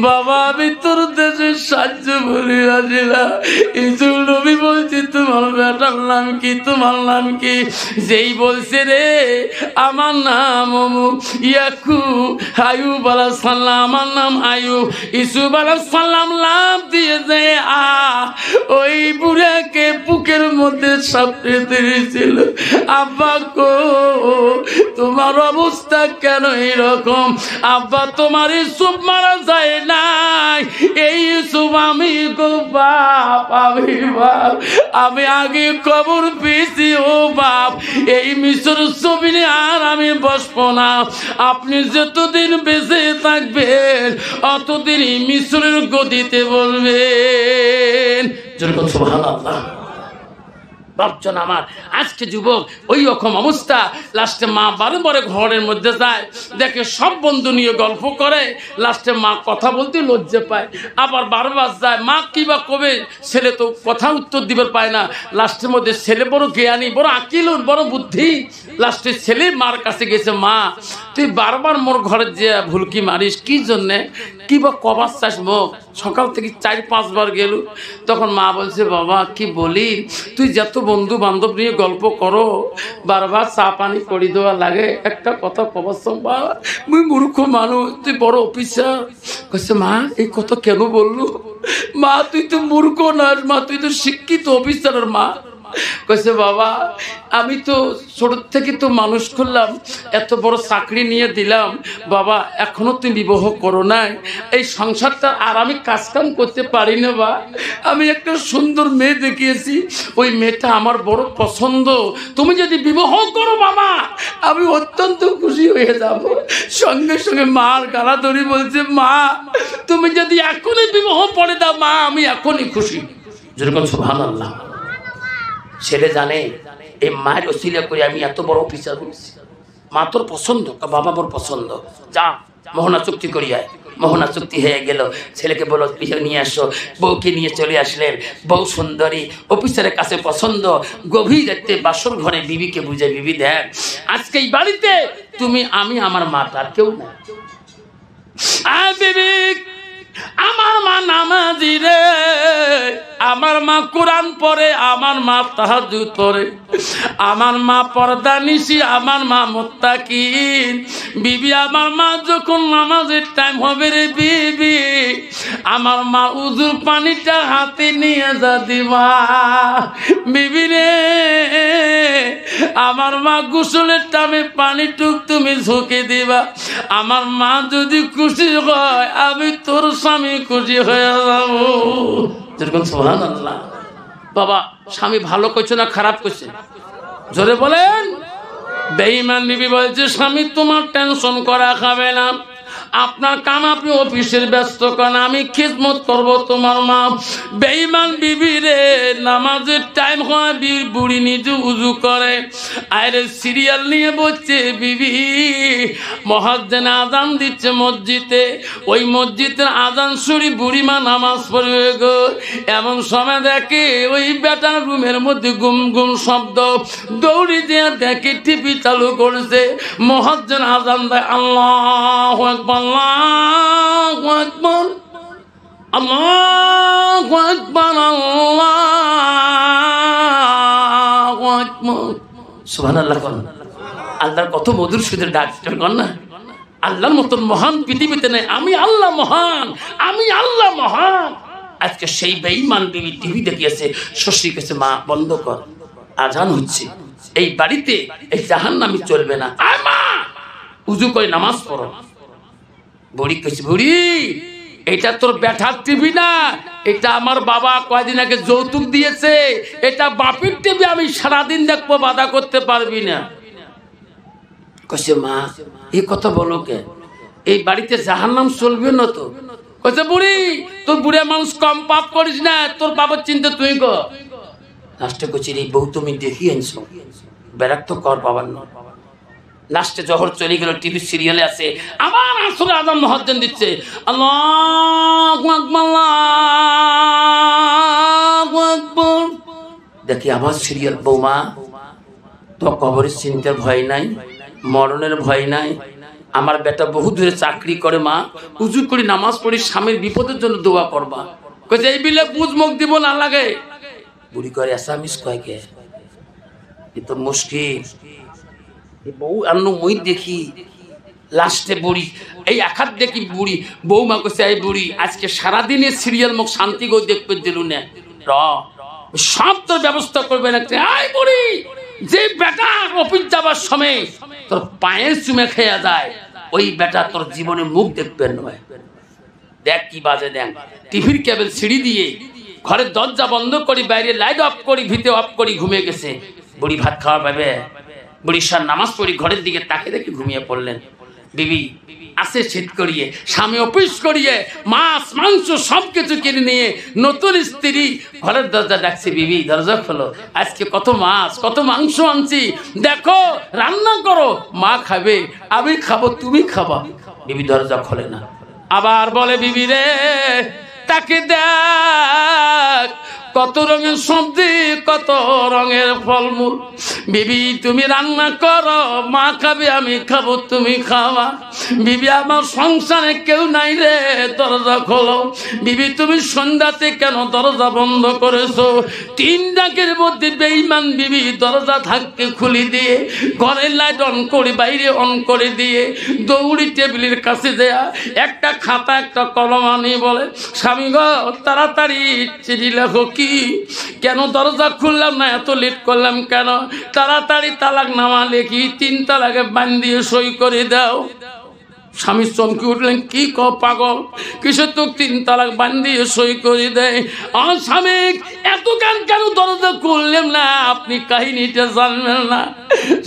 বাবা আমি তোর দেশের সাহায্য বলি আসিলাম। ইউসুফ নবী বলছি তোমার বেটার নাম কি? তোমার নাম কি? যেই বলছে রে আমার নাম অমুক, ইয়াকুব আয়ুব আলাইহিস সালাম, আমার নাম আয়ুব। ইউসুফ আলাইহিস সালাম লাভ দিয়ে ওই বুড়াকে বুকের মধ্যে সাপড়ে ধরেছিল। আব্বা গো তোমার অবস্থা কেন এরকম? আব্বা তোমার ইউসুফ মারা যায় নাই, এই ইউসুফ আমি গো বাপ, আমি বাপ, আমি আগে খবর পেয়েছি ও বাপ এই মিশর জমিনে আর আমি বসবো না। আপনি যতদিন বেঁচে থাকবেন অতদিন মিশরের গদিতে বলবেন। সুবহানাল্লাহ। বাপজন আমার আজকে যুবক ওই রকম অবস্থা। লাস্টে মা বারে ঘরের মধ্যে যায়, দেখে সব বন্ধু নিয়ে গল্প করে। লাস্টে মা কথা বলতে লজ্জা পায়, আবার বারবার যায়। মা কি বা কবে, ছেলে তো কথা উত্তর দিবার পায় না। লাস্টের মধ্যে ছেলে বড় জ্ঞানী, বড় আকিল, বড় বুদ্ধি। লাস্টে ছেলে মার কাছে গেছে, মা তুই বারবার মোর ঘরে যে ভুলকি মারিস কি জন্যে? কি বা কবার চাস মুখ? সকাল থেকে 4-5 বার গেল। তখন মা বলছে বাবা কি বলি, তুই যত বন্ধু বান্ধব নিয়ে গল্প করো বারবার চা পানি করে দেওয়া লাগে, একটা কথা কবার বাবা মুই মূর্খ মানুষ, তুই বড় অফিসার। কইছে মা এই কথা কেন বললো? মা তুই তো মূর্খ নাস, মা তুই তো শিক্ষিত অফিসারের মা। কইছে বাবা আমি তো ছোট থেকে তো মানুষ করলাম, এত বড় চাকরি নিয়ে দিলাম, বাবা এখনো তুমি বিবাহ করো নাই, এই সংসারটা আর আমি কাজকাম করতে পারি না। বা আমি একটা সুন্দর মেয়ে দেখিয়েছি, ওই মেয়েটা আমার বড় পছন্দ, তুমি যদি বিবাহ করো বাবা আমি অত্যন্ত খুশি হয়ে যাব। সঙ্গে সঙ্গে মার গালা ধরে বলছে মা তুমি যদি এখনই বিবাহ পড়ে দাও মা আমি এখনই খুশি। যেরকম সুবহানাল্লাহ। ছেলে জানে এই মায়ের ওসিলা করে আমি এত বড় অফিসার হয়েছি। মা তোর পছন্দ? বাবা মোর পছন্দ, যা মোহনা চুক্তি করিয়ায়। মোহনা চুক্তি হয়ে গেল। ছেলেকে বলো নিয়ে আসো। বউকে নিয়ে চলে আসলেন। বউ সুন্দরী, অফিসারের কাছে পছন্দ। গভীর রাতে বাসর ঘরে বিবিকে বুঝে, বিবি দেখ আজকে এই বাড়িতে তুমি আমি আমার মা, তার কেউ না। বিবি আমার মা নামাজি রে, আমার মা কোরআন পড়ে, আমার মা তাহাজ্জুদ পড়ে, আমার মা পর্দা নিশি, আমার মা মুত্তাকিন। বিবি আমার মা যখন নামাজের টাইম হবে রে বিবি আমার মা উযুর পানিটা হাতে নিয়ে যা দিবা। বিবি রে আমার মা গোসলের টাইমে পানিটুক তুমি ঝুঁকে দিবা। আমার মা যদি খুশি হয় আমি তোর স্বামী খুশি হয়ে যাবো। যেরকম সুবহানাল্লাহ। বাবা স্বামী ভালো করছে না খারাপ করছে? জোরে বলেন। বেঈমান বিবি বলছে স্বামী তোমার টেনশন করা খাবে না, আপনার কাম আপনি অফিসের ব্যস্ত করেন, আমি খিদমত করব তোমার মা। বেঈমান বিবি রে নামাজের টাইম হয় বুড়ি নিজে উজু করে, আরে সিরিয়াল নিয়ে বলছে বিবি মুয়াজ্জিন আযান দিচ্ছে মসজিদে, ওই মসজিদের আযান শুনি বুড়িমা নামাজ পড়বে গো। এমন সময় দেখে ওই বেটার রুমের মধ্যে গুম গুম শব্দ, দৌড়ি দিয়ে দেখে টিভি চালু করছে, মুয়াজ্জিন আযান দেয় আল্লাহু আকবার আল্লাহু আকবার আল্লাহু আকবার আল্লাহু আকবার। সুবহানাল্লাহ। আল্লাহর কত মধুর সুরের ডাক কর না। আল্লাহর মতন মহান পৃথিবীতে নেই, আমি আল্লাহ মহান, আমি আল্লাহ মহান। আজকে সেই বেঈমান বিবি টিভি দেখিয়েছে, শ্বশুর কাছে মা বন্ধ কর, আজান হচ্ছে, এই বাড়িতে এই জাহান্নামী চলবে না, আয় মা উজু করে নামাজ পড়ো। বুড়ি কইছে, বুড়ি এটা তোর ব্যাটার টিভি না, এটা আমার বাবা কয়দিন আগে যৌতুক দিয়েছে, এটা বাপের টিভি, আমি সারাদিন দেখবো, বাধা করতে পারবি না। কইছে মা এই কথা বলো কে, এই বাড়িতে জাহান্নাম চলবে না তো? কইছে বুড়ি তোর বুড়ে মানুষ কম পাপ করিস না, তোর বাবার চিন্তা তুই কর। লাস্টে কইছে এই বউ তুমি দেখি আনছো, বেরাক তো কর বাবার না। লাস্টে জহর চলে গেল, টিভি সিরিয়ালে আছে, আবার আসলে আজান মুয়াজ্জিন দিচ্ছে, আল্লাহু আকবার আল্লাহু আকবার। দেখি আবার সিরিয়াল, বৌমা তো কবরের চিন্তার ভয় নাই, মরণের ভয় নাই, আমার বেটা বহু দূরে চাকরি করে, মা উজু করি নামাজ পড়ি, স্বামীর বিপদের জন্য দোয়া করবা। কইছে এই বিলে বুঝ মুখ দিব না লাগে। বুড়ি করে আসামিস কয়কে এ তো মুশকিল, বউ আন্ন মই দেখি। লাস্টে বুড়ি এই আখাত দেখি, বুড়ি বৌমা কইছে এই বুড়ি আজকে সারাদিনে সিরিয়াল মুখ শান্তি গো দেখতে দিলু না, র সব তোর ব্যবস্থা করবে না। এই বুড়ি যে বেটা অফিস যাবার সময় তোর পায়ের চুমে খেয়ে যায়, ওই বেটা তোর জীবনে মুখ দেখবে নয়। দেখ কি বাজে, দেখ টিভির কেবল সিঁড়ি দিয়ে ঘরের দরজা বন্ধ করি, বাইরে লাইট অফ করি, ভিতরে অফ করি, ঘুমিয়ে গেছে। বুড়ি ভাত খাওয়া পাবে, বুড়ি সার নামাজ পড়ি ঘরের দিকে তাকে দেখে ঘুমিয়ে পড়লেন। বিবি আসে শীত করিয়ে, স্বামী অফিস করিয়ে, মাছ মাংস সবকিছু কিনে নিয়ে নতুন স্ত্রী ঘরের দরজা ডাকছে, বিবি দরজা খোলো, আজকে কত মাছ কত মাংস আনছি, দেখো রান্না করো, মা খাবে, আমি খাবো, তুমি খাবা। বিবি দরজা খোলে না, আবার বলে বিবি রে তাকে দেখ কত রঙের সবজি, কত রঙের ফলমূল, বিবি তুমি রান্না করো, মা খাবে, আমি খাবো, তুমি খাওয়া। বিবি আমার সংসারে কেউ নাই রে, দরজা খোলো। বিবি তুমি সন্ধ্যাতে কেন দরজা বন্ধ করেছো? 3 ডাকের মধ্যে বেঈমান বিবি দরজা থাকতে খুলে দিয়ে ঘরের লাইট অন করে, বাইরে অন করে দিয়ে দৌড়ি টেবিলের কাছে দেয়া একটা খাতা একটা কলম আনি বলে, স্বামী গো তাড়াতাড়ি চিঠি লেখো। কি কেন দরজা খুললাম না, এত লেট করলাম কেন? তাড়াতাড়ি তালাক নামা লেখি, 3 তালাকে বান্ধিয়ে সই করে দাও। স্বামী চমকে উঠলেন, কি ক পাগল, কিসের তো 3 তালাক বান্ধিয়ে সই করে দেয়? আমার স্বামী এত কেন দরজা খুললেন না, আপনি কাহিনীটা জানবেন না।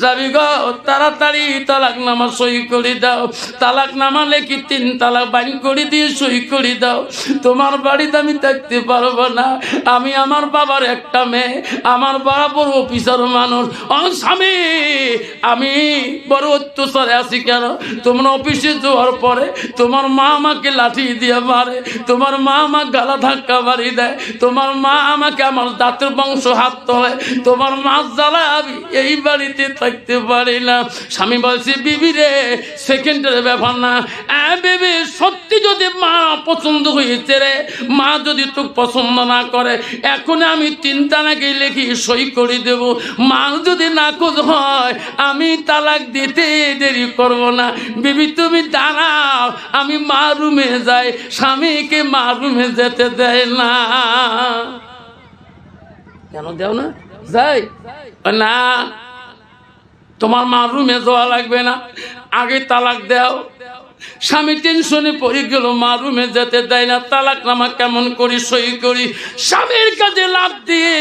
স্বামী গো তাড়াতাড়ি তালাক নামা সই করে দাও, তালাক নামা লেখি 3 তালাক বান করে দিয়ে সই করে দাও। তোমার বাড়িতে আমি থাকতে পারবো না, আমি আমার বাবার একটা মেয়ে, আমার বাবা বড় অফিসার মানুষ। আমার স্বামী আমি বড় অত্যাচারে আছি কেন? তোমরা অফিসে যাওয়ার পরে তোমার মা আমাকে লাঠি দিয়ে মারে, তোমার মা আমাকে গালা ধাক্কা মারি দেয়, তোমার মা আমাকে আমার দাঁতের বংশ হাত তোলে, তোমার মা জ্বালা আমি এই বাড়িতে থাকতে পারি না। স্বামী বলছি বিবি রে সেকেন্ডের ব্যাপার না, বেবি সত্যি যদি মা পছন্দ হয়েছে রে, মা যদি তোকে পছন্দ না করে এখন আমি 3 তালাকে লিখি সই করে দেব। মা যদি নাকচ হয় আমি তালাক দিতে দেরি করব না। বিবি তুমি দাঁড়াও, আমি মা রুমে যাই। স্বামীকে মা রুমে যেতে দেয় না। কেন দেও না? যাই না, তোমার মা রুমে যাওয়া লাগবে না, আগে তালাক দাও। স্বামী টেনশনে পড়ে গেল, মা রুমে যেতে দেয় না, তালাক নামা কেমন করি সই করি। স্বামীর কাছে লাভ দিয়ে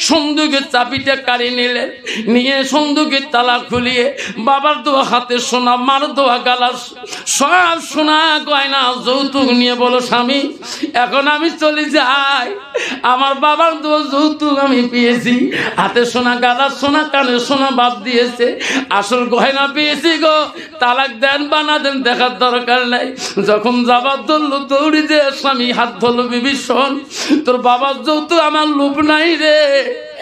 সন্দুকের চাবিটা কাড়ি নিলে, নিয়ে সন্দুকের তালা খুলিয়ে বাবার দোয়া হাতে সোনা, মার দোয়া গালা, সব সোনা গয়না যৌতুক নিয়ে বলো, স্বামী এখন আমি চলে যাই, আমার বাবার দোয়া যৌতুক আমি পেয়েছি, হাতে সোনা গালা সোনা, কানে সোনা বাপ দিয়েছে, আসল গয়না পেয়েছি গো, তালাক দেন বা না দেন দেখার দরকার নাই। যখন যাবার ধরলো দৌড়ি যে স্বামী হাত ধরলো, বিবি শোন তোর বাবার যৌতুক আমার লোভ নাই রে,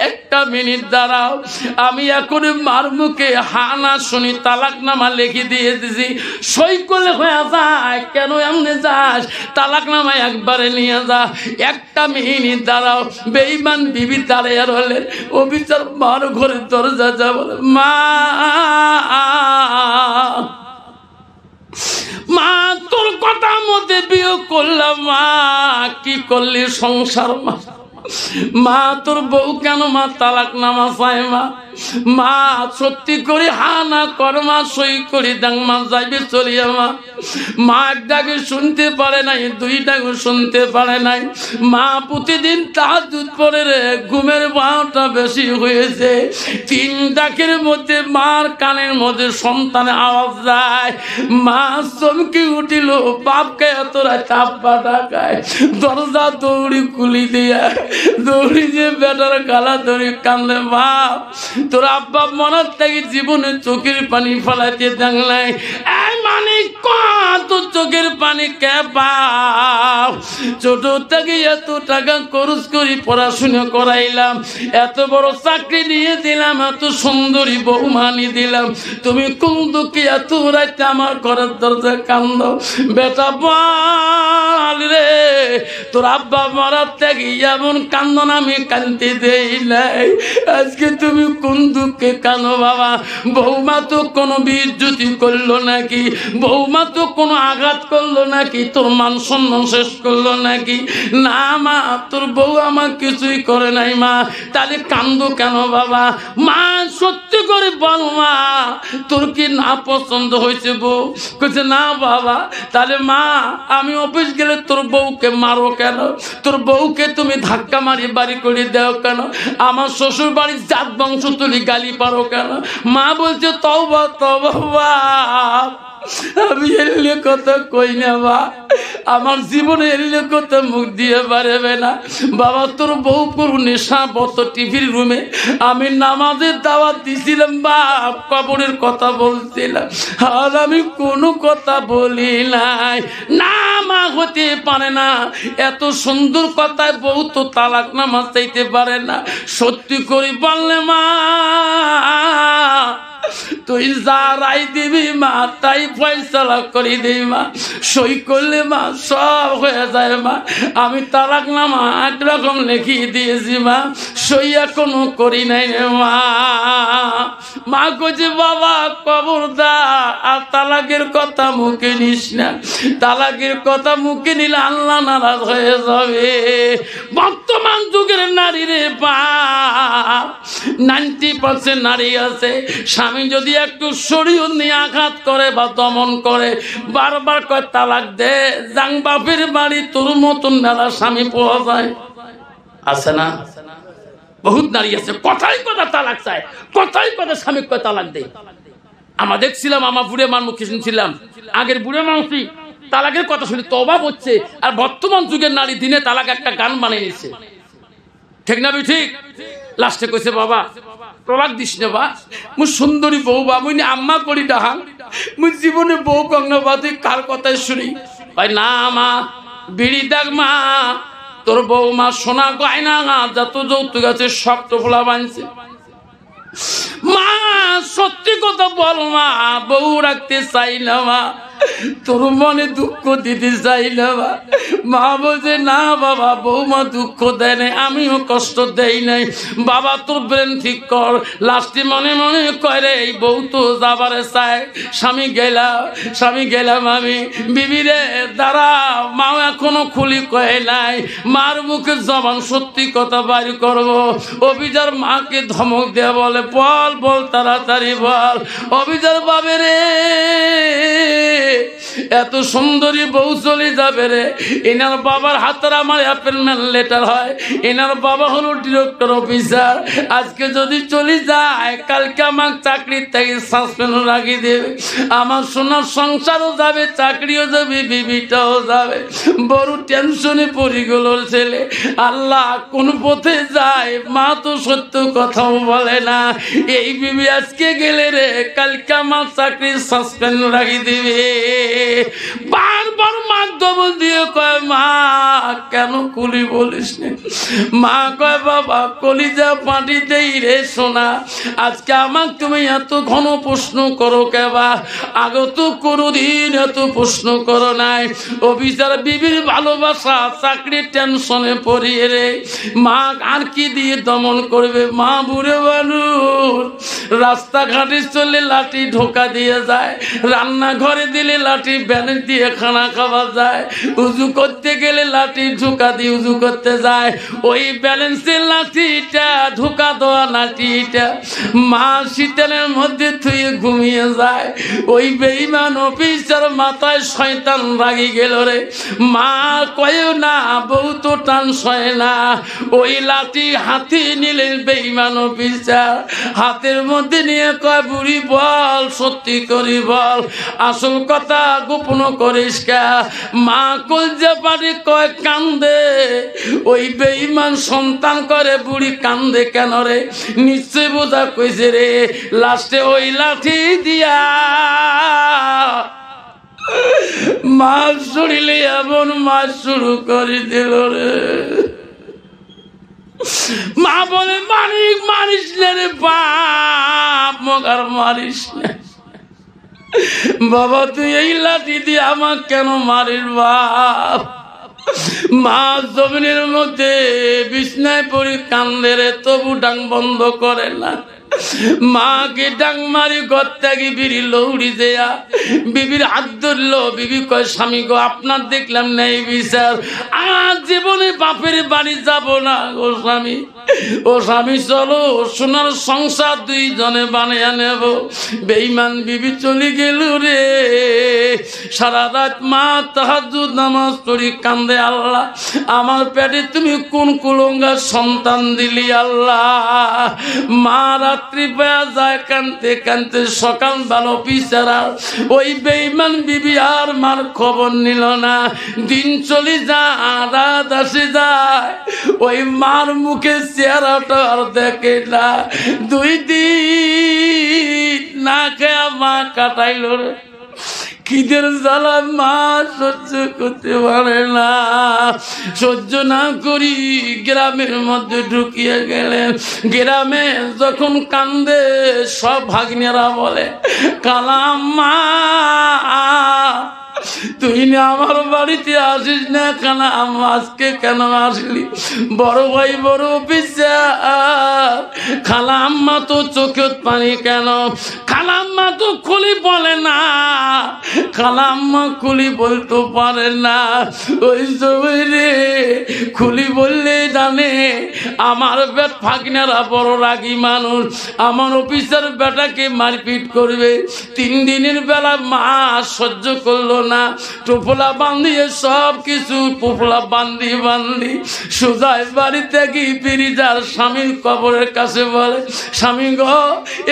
একটা মিনিট দাঁড়াও, আমি এখন মার মুখে হানা শুনি তালাক নামা লিখে দিয়ে দিছি, সই করলে হয়ে যায়, কেন এমনি যাস, তালাক নামা একবারে নিয়ে যা, একটা মিনিট দাঁড়াও। বেঈমান বিবি দাঁড়িয়ে রইলেন, ও বিচার মার ঘরের দরজা যা বলে, মা কথা মতে বিয়ে করলাম মা, কি করলি সংসার মা? মা তোর বউ কেন মা তালাক নামা চায় মা? মা সত্যি করে হা না কর মা, সই করি দেখ মা, যাইবে চলিয়া মা। মা এক ডাকে শুনতে পারে নাই, দুই ডাকে শুনতে পারে নাই। মা প্রতিদিন তাহাজ্জুদ পড়ে রে, ঘুমের ভাওটা বেশি হয়েছে। তিন ডাকের মধ্যে মার কানের মধ্যে সন্তানের আওয়াজ যায়। মা চমকে উঠিল, বাপকে এত রাত আব্বা ডাকায়। দরজা দৌড়ি খুলি দিয়া দৌড়ি যে বেটার গালা ধরে কান্দে, বাপ তোর আব্বা মনার থেকে জীবনে চোখের পানি ফেলাইতে দেখলাই। এই মানে কত চোখের পানি কে বাপ? ছোট থেকে এত টাকা খরচ করি পড়াশোনা করাইলাম, এত বড় চাকরি নিয়ে দিলাম, এত সুন্দরী বৌমানি দিলাম, তুমি কোন দুঃখে এত রাইতে আমার ঘরের দরজা কান্দ? বেটা বল রে, তোর আব্বা মরার থেকে এমন কান্দন আমি কান্দি দেই নাই। আজকে তুমি কোন দুঃখে কানো বাবা? বৌমা তো কোনো বিদ্যুতি করলো নাকি? বৌমা তো কোনো আঘাত করলো নাকি? তোর মান সম্মান শেষ করলো নাকি? না মা, তোর বউ আমার কিছুই করে নাই মা। তাহলে কান্দো কেন বাবা? মা সত্যি করে বল মা, তোর কি না পছন্দ হয়েছে বউ? কইছে না বাবা। তাহলে মা, আমি অফিস গেলে তোর বউকে মারো কেন? তোর বউকে তুমি ধাক্কা মারি বাড়ি করে দাও কেন? আমার শ্বশুর বাড়ির জাত বংশ তুলি গালি পারো কেন? মা বলছে তওবা তওবা বাপ, আমি এলে কথা কই না বা, আমার জীবনে এলে কথা মুখ দিয়ে পারবে না বাবা। তোর বউ পুরো নেশাবত টিভির রুমে আমি নামাজের দাওয়াত দিছিলাম বাপ, কবরের কথা বলছিলাম, আর আমি কোনো কথা বলি নাই। না মা, হতে পারে না, এত সুন্দর কথায় বউ তো তালাক নামা চাইতে পারে না। সত্যি করে বললে মা, তুই যা রায় দিবি মা তাই ফয়সালা করে দিবি মা, সই করলে মা সব হয়ে যায় মা। আমি তালাক নামা একরকম লিখিয়ে দিয়েছি মা, সই এখনো করি নাই রে মা। মা কইছে বাবা খবরদার আর তালাকের কথা মুখে নিস না, তালাকের কথা মুখে নিলে আল্লাহ নারাজ হয়ে যাবে। বর্তমান যুগের নারী রে বাপ, 90% নারী আছে, স্বামী যদি একটু শরীয়ত নিয়ে আঘাত করে বা দমন করে, বারবার কয় তালাক দে, জাং বাপের বাড়ি তোর মতন মেলা স্বামী পাওয়া যায়। আছে না? বহুত নারী আছে, কথাই কথা তালাক চায়, কথাই কথা স্বামী কয় তালাক দে। আমরা দেখছিলাম, আমার বুড়ে মার মুখে শুনছিলাম, আগের বুড়ে মানুষই তালাকের কথা শুনে তওবা করছে, আর বর্তমান যুগের নারী দিনে তালাক একটা গান বানিয়ে নিচ্ছে। ঠিক না? ঠিক। লাস্টে কইছে বাবা তালাক দিস না বা, মু সুন্দরী বউ বা, মুই আম্মা করি ডাহা, মুই জীবনে বউ গঙ্গাবাদী কার কথাই শুনি? ভাই না মা, বিড়ি দেখ মা, তোর বউ মা সোনা গয়না যত যৌতুক আছে সব তো ফোলা বানছে। মা সত্যি কথা বল মা, বউ রাখতে চাই না মা, তোর মনে দুঃখ দিতে চাই না মা। মা বলছে না বাবা, বৌমা দুঃখ দেয় নাই, আমিও কষ্ট দেই নাই বাবা, তোর ব্রেন ঠিক কর। লাস্টে মনে মনে করে এই বউ তো যাবারে চায়, স্বামী গেলাম আমি, বিবিরে দাঁড়া, মাও এখনো খুলি কয়ে নাই, মার মুখে জবান সত্যি কথা বাড়ি করবো। অভিজার মাকে ধমক দেয়া বলে বল বল তাড়াতাড়ি বল। অভিজার বাবে রে, এত সুন্দরী বউ চলে যাবে রে, এনার বাবার হাতের আমার অ্যাপয়েন্টমেন্ট লেটার হয়, এনার বাবা হলো ডিরেক্টর অফিসার, আজকে যদি চলে যায় কালকে আমার চাকরির থেকে সাসপেন্ড রাখিয়ে দেবে, আমার সোনার সংসারও যাবে, চাকরিও যাবে, বিবিটাও যাবে। বড় টেনশনে পড়ে গেল ছেলে। আল্লাহ কোন পথে যায়? মা তো সত্য কথাও বলে না, এই বিবি আজকে গেলে রে কালকে আমার চাকরি সাসপেন্ড রাখিয়ে দেবে। বারবার মাধ্যম দিয়ে কয় মা কেন কুলি বলিস না? মা কয় বাবা কলিজা পাটি দেই রে সোনা, আজকে আমাকে তুমি এত ঘন প্রশ্ন করো কেবা? আগে তো কোনোদিন এত প্রশ্ন করো নাই। অফিসার বিবির ভালোবাসা চাকরির টেনশনে পড়িয়ে রে, মা আর কি দিয়ে দমন করবে? মা বুড়ে মানুষ, রাস্তাঘাটে চলে লাঠি ঢোকা দিয়ে যায়, রান্নাঘরে দিলে লাঠি ব্যালেন্স দিয়ে খানা খাওয়া যায়, উজু করতে গেলে লাঠি ঢোকা দিয়ে উজু করতে যায়। ওই ব্যালেন্সের লাঠিটা ঢোকা দেওয়া লাঠিটা মা শীতের মধ্যে থুয়ে ঘুমিয়ে যায়। ওই বেঈমান অফিসার মাথায় শয়তান রাগি গেল রে, মা কয় না বউ তো টান সয় না। ওই লাঠি হাতে নিলেন বেঈমান অফিসার, হাতের মধ্যে নিয়ে কয় বুড়ি বল, সত্যি করি বল, আসল কথা গোপন করিস কা? মা কলজা পাড়ি কয় কান্দে। ওই বেঈমান সন্তান করে বুড়ি কান্দে কেন রে? নিশ্চয় বোঝা কইছে রে, লাস্টে ওই লাঠি দিয়া মাছ শরীরে এমন মাছ শুরু করে দিল রে। মা বলে মানিক মারিস না রে বাপ, মগার মারিস না। বাবা তুই এই লাঠি দিয়ে আমাকে কেন মারিস বাপ? মা জমিনের মধ্যে বিছনায় পড়ি কান্দে রে, তবু ডাং বন্ধ করে না। মাকে ডাং মারি গত্যাগি বিড়ি লৌড়ি দেয়া বিবির হাত ধরলো। বিবি কয় স্বামী গো আপনার দেখলাম না এই বিচার, আর জীবনে বাপের বাড়ি যাব না ও স্বামী। ও স্বামী চলো সোনার সংসার দুইজনে বানিয়ে নেব। বেঈমান বিবি চলে গেল রে। সারা রাত মা তাহাজ্জুদ নামাজ পড়ি কান্দে, আল্লাহ আমার পেটে তুমি কোন কুলঙ্গার সন্তান দিলি আল্লাহ। মা রাত্রি পায়া যায় কানতে কানতে, সকাল ভালো পিছারা ওই বেঈমান বিবি আর মার খবর নিল না। দিন চলে যায়, রাত আসে যায়, ওই মার মুখে চেহারাটা আর দেখে না। 2 দিন না খেয়া মা কাটাইল রে। খিদের জ্বালা মা সহ্য করতে পারে না, সহ্য না করি গ্রামের মধ্যে ঢুকিয়ে গেলেন। গ্রামে যখন কান্দে সব ভাগ্নেরা বলে কালাম্মা তুই না আমার বাড়িতে আসিস না কেন? আজকে কেন আসলি? বড় ভাই বড় অফিসার, খালাম্মা তো চোখে পানি কেন? খালাম্মা তো খুলি বলে না, খালাম্মা খুলি বলতে পারে না। ওই সময় রে খুলি বললে জানে আমার বেট ফাঁকিনারা বড় রাগী মানুষ, আমার অফিসার বেটাকে মারপিট করবে। 3 দিনের বেলা মা সহ্য করলো না, টোপলা বান্ধিয়ে সব কিছু পোপলা বান্ধি সোজায় বাড়িতে গিয়ে পিরিজার স্বামীর কবরের কাছে বলে স্বামী গো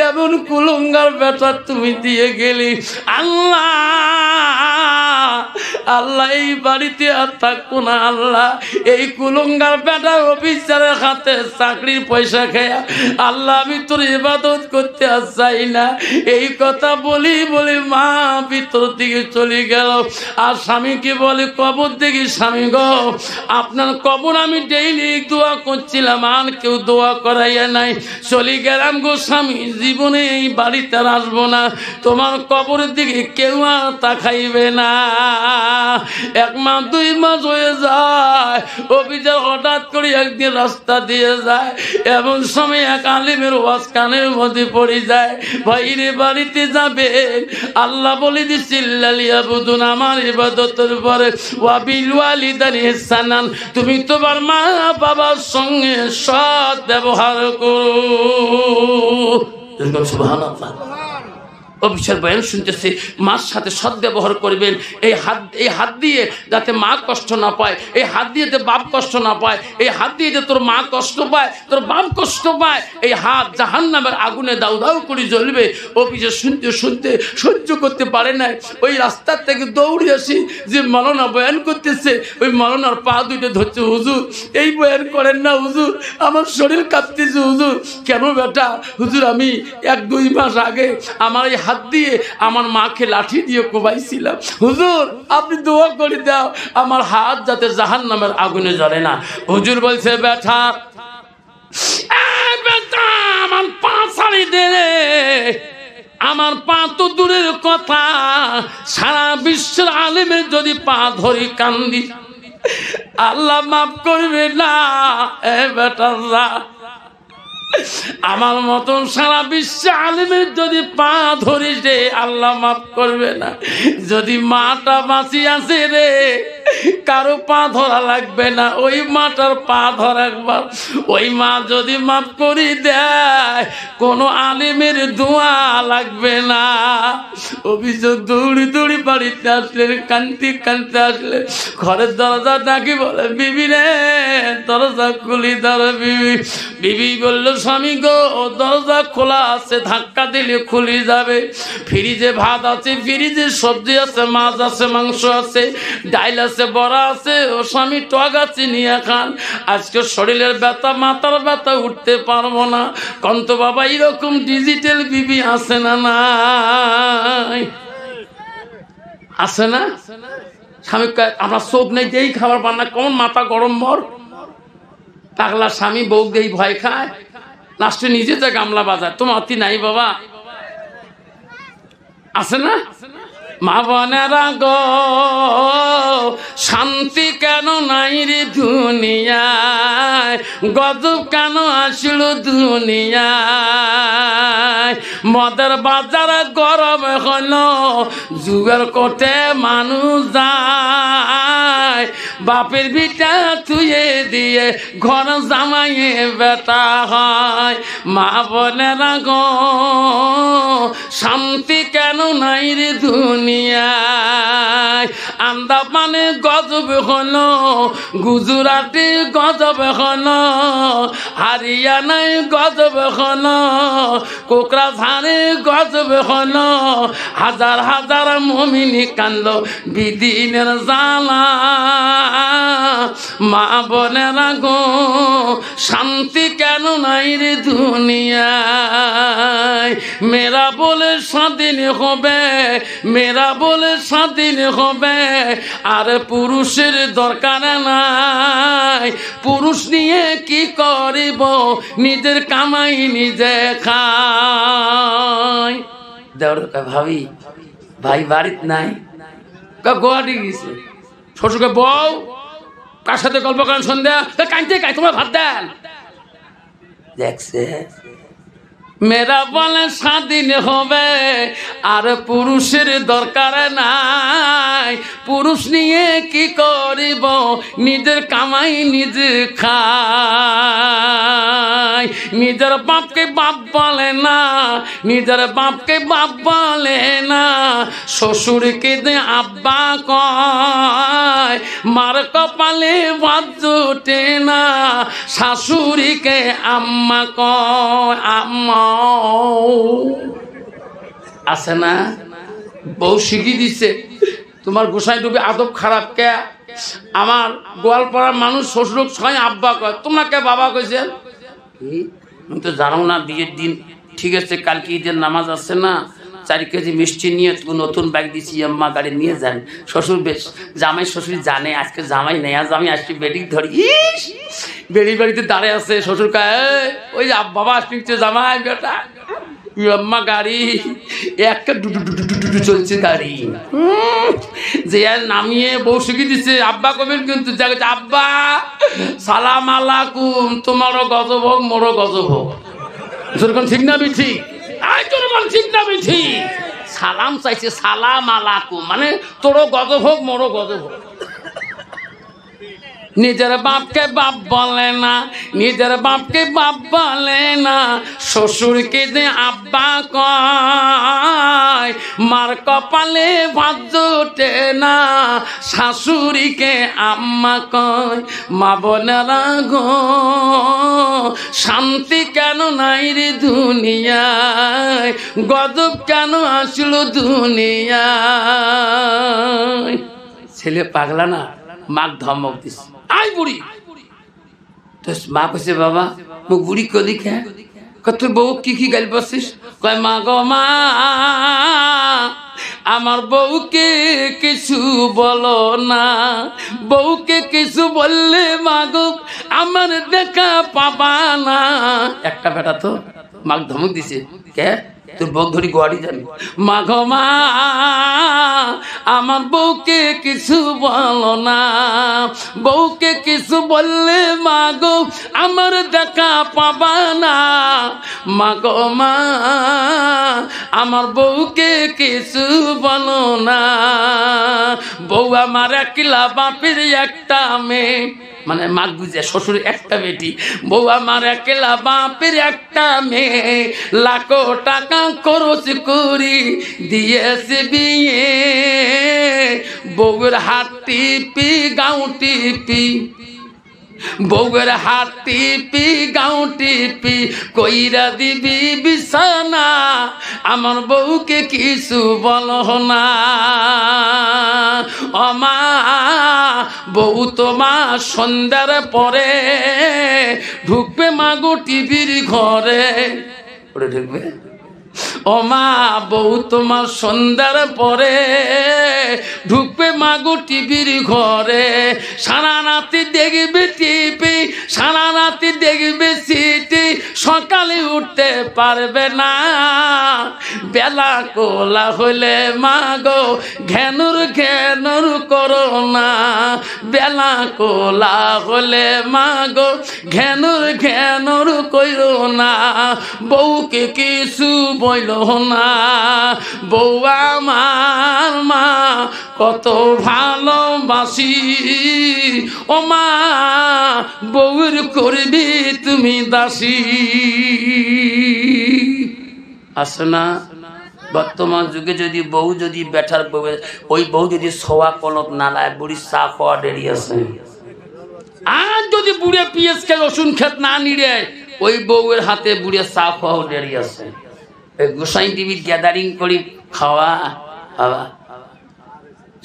এমন কুলঙ্গার বেটা তুমি দিয়ে গেলি, আল্লাহ আল্লাহ এই বাড়িতে আর থাকবো না, আল্লাহ এই কুলঙ্গার বেটা অফিসারের হাতে চাকরির পয়সা খেয়া আল্লাহ আমি তোর ইবাদত করতে আর চাই না। এই কথা বলি বলি মা ভিতর দিকে চলে গেল। আর স্বামীকে বলে কবর দেখি স্বামী গো আপনার কবর আমি ডেইলি দোয়া করছিলাম, আর কেউ দোয়া করাইয়া নাই, চলে গেলাম গো স্বামী, জীবনে এই বাড়িতে আর আসবো না, তোমার কবরের দিকে কেউ আর তাকাইবে না। 1 মাস 2 মাস হয়ে যায়, অফিসার হঠাৎ করে একদিন রাস্তা দিয়ে যায়, এমন সময় এক আলিমের ওয়াজ কানের মধ্যে পড়ে যায়, ভাইরে বাড়িতে যাবে আল্লাহ বলে দিচ্ছে লালিয়াবুদুন আমার ইবাদতের পরে ওয়াবিল ওয়ালিদাইনি ইহসানান, তুমি তোমার মা বাবার সঙ্গে সৎ ব্যবহার করো। সুবহানাল্লাহ। অফিসার বয়ান শুনতেছে মার সাথে সৎ ব্যবহার করবেন, এই হাত দিয়ে যাতে মা কষ্ট না পায়, এই হাত দিয়ে যাতে বাপ কষ্ট না পায়, এই হাত দিয়ে যে তোর মা কষ্ট পায় তোর বাপ কষ্ট পায়, এই হাত জাহান্নামের আগুনে দাউ দাউ করে জ্বলবে। অফিসার শুনতে শুনতে সহ্য করতে পারে না, ওই রাস্তার থেকে দৌড়ে আসি যে মাওলানা বয়ান করতেছে, ওই মাওলানার পা দুইটা ধরছে, হুজুর এই বয়ান করেন না হুজুর, আমার শরীর কাঁপতেছে হুজুর। কেন বেটা? হুজুর আমি 1-2 মাস আগে আমার এই হাত দিয়ে আমার মাকে লাঠি দিয়ে কোবাইছিলাম, হুজুর আপনি দোয়া করে দাও আমার হাত যাতে জাহান্নামের আগুনে জ্বলে না। হুজুর বলছে বেটা আমার পা ছাড়ি দে, আমার পা তো দূরের কথা, সারা বিশ্বের আলেমের যদি পা ধরি কান্দি আল্লাহ মাফ করবে না। এ বেটা আমার মতন সারা বিশ্বে আলেমের যদি পা ধরিস রে আল্লাহ মাফ করবে না। যদি মাটা বাঁচি আছে রে কারো পা ধরা লাগবে না, ওই মাটার পা ধরা একবার, ওই মা যদি মাফ করে দেয় কোনো আলেমের দোয়া লাগবে না। অভিযোগ দৌড়ি দৌড়ি বাড়িতে আসলেন, কান্তি কান্তি আসলে ঘরের দরজা ডাকি বলে বিবি রে দরজা খুলি দাঁড়া। বিবি বিবি বললো স্বামী গো দরজা খোলা আছে, ধাক্কা দিলে খুলে যাবে। ফ্রিজে ভাত আছে, ফ্রিজে সবজি আছে, মাছ আছে, মাংস আছে, ডাইল আছে, বড়া আছে। ও স্বামী টক আছে নিয়ে খান, আজকে শরীরের ব্যথা মাথার ব্যথা উঠতে পারবো না। কন্ত বাবা এরকম ডিজিটাল বিবি আছে না নাই? আছে না? স্বামী আমরা চোখ নেই যেই খাবার পান না, কোন মাথা গরম মর পাগলা স্বামী বউ দেই ভয় খায়, লাস্টে নিজে যা গামলা বাজার। তোমার অতি নাই বাবা? আছে না? মা বোনেরা গো শান্তি কেন নাই রে দুনিয়ায়, গজব কেন আসলো দুনিয়ায়। মদের বাজার গরম হলো, জুয়ার কোটে মানুষ যায়, বাপের ভিটা থুয়ে দিয়ে ঘর জামাইয়ে বেটা হয়। মা বোনেরা গো শান্তি কেন নাই রে দুনিয়ায়। আন্দামানে গজব হলো, গুজরাটে গজব হলো, হারিয়ানায় গজব হলো, কোকরাঝাড়ে গজব হলো। হাজার হাজার মুমিনি কান্দলো বিদিনের জ্বালা। মা বোনেরা গো শান্তি কেন নাই রে দুনিয়ায়। মেয়েরা বলে স্বাধীন হবে, মেয়েরা বলে স্বাধীন হবে, আর পুরুষের দরকার নাই। পুরুষ নিয়ে কি করিব, নিজের কামাই নিজে খায়। দেওয়ার ভাবি ভাই বাড়িতে নাই, গোয়াটি গেছে। শ্বশুরকে বউ কার সাথে গল্প করেন সন্ধ্যা, কাঁদতে কাঁদ তোমার ভাত দেন। দেখছে মেয়েরা বলে স্বাধীন হবে, আর পুরুষের দরকার নাই। পুরুষ নিয়ে কি করিব, নিজের কামাই নিজে খায়। নিজের বাপকে বাপ বলে না, নিজের বাপকে বাপ বলে না, শ্বশুরকে দে আব্বা কয়। মার কপালে ভাত জোটে না, শাশুড়িকে আম্মা কয়। আম্মা আছে না? বউ শিখিয়ে দিচ্ছে তোমার গোসাই ডুবে আদব খারাপ কে। আমার গোয়ালপাড়ার মানুষ শ্বশুর ছয় আব্বা কয়, তোমাকে বাবা কইছেন? আমি তো জানো না বিয়ের দিন। ঠিক আছে কালকে ঈদের নামাজ আছে না, 4 কেজি মিষ্টি নিয়ে নতুন ব্যাগ দিচ্ছি, আম্মা গাড়ি নিয়ে যান। শ্বশুর বেশ জামাই শ্বশুর জানে আজকে জামাই নেই, আজ আমি আসছি বেডি ধরি। বেড়ি বাড়িতে দাঁড়িয়ে আছে, শ্বশুর কায় ওই বাবা আসছে জামাই বেটা, আম্মা গাড়ি একটা ডুডু চলছে গাড়ি। যে নামিয়ে বউ শিখিয়ে দিচ্ছে আব্বা কবেন কিন্তু আব্বা সালাম আলাইকুম, তোমারও গজব হোক মোরও গজব হোক। যেরকম ঠিক না বিঠি, ঠিক না বিঠি, সালাম চাইছে সালাম আলাইকুম মানে তোরও গজব হোক মোরও গজব হোক। নিজের বাপকে বাপ বলে না, নিজের বাপকে বাপ বলে না, শ্বশুরকে যে আব্বা কয়। মার কপালে ভাত জোটে না, শাশুড়িকে আম্মা কয়। মা বোনেরা গো শান্তি কেন নাই রে দুনিয়ায়, গজব কেন আসলো দুনিয়ায়। ছেলে পাগলা না, মাক ধমক দিস আই বুড়ি। তো মা কইছে বাবা মুখ বুড়ি কদি খা, তুই বউ কি কি গাল বসিস? কয় মা গো মা আমার বউকে কিছু বলো না, বউকে কিছু বললে মা গো আমার দেখা পাবা না। একটা বেটা তো মাক ধমক দিছে, কে তোর বউ ধরি গোয়াড়ি জানি মা গো মা আমার বউকে কিছু বলো না, বউকে কিছু বললে মা গো আমার দেখা পাবা না, মা গো মা আমার বউকে কিছু বলো না। বউ আমার একলা বাপের একটা মেয়ে, মানে মাঘ বুঝে শ্বশুর একটা বেটি, বউ আমার একলা বাপের একটা মেয়ে, লাখো টাকা খরচ করি দিয়েছে বিয়ে, বউয়ের হাত টিপি গাউ টিপি, বউয়ের হাত টিপি গাউ টিপি কইরা দিবি বিছানা, আমার বউকে কিছু বলো না। ও মা বউ তোমার সন্ধ্যার পরে ঢুকবে মাগো টিভির ঘরে, ওরে ঢুকবে। ও মা বউ তোমার সন্ধ্যার পরে ঢুকবে মাগো টিভির ঘরে, সারা রাতি দেখবে টিভি, সারা রাতি দেখবে সিটি, সকালে উঠতে পারবে না, বেলা কোলা হইলে মাগো ঘ্যানুর ঘ্যানুর করো না, বেলা কোলা হলে মাগো ঘ্যানুর ঘ্যানুর কইরো না, বউকে কিছু বইল না। বউ আমার মা কত ভালোবাসি, ও মা বউর করবি তুমি দাসী। আসে না বর্তমান যুগে যদি বউ যদি বেটার বউ, ওই বউ যদি সোয়া কলক না লায় বুড়ি চা খাওয়া দেরি আছে। আর যদি বুড়ে পিএস খেয়ে রসুন খেত না নিড়ে ওই বউয়ের হাতে বুড়ে চা খাওয়াও দেরি আছে। গোসাই টিভির গ্যাদারিং করি খাওয়া বাবা।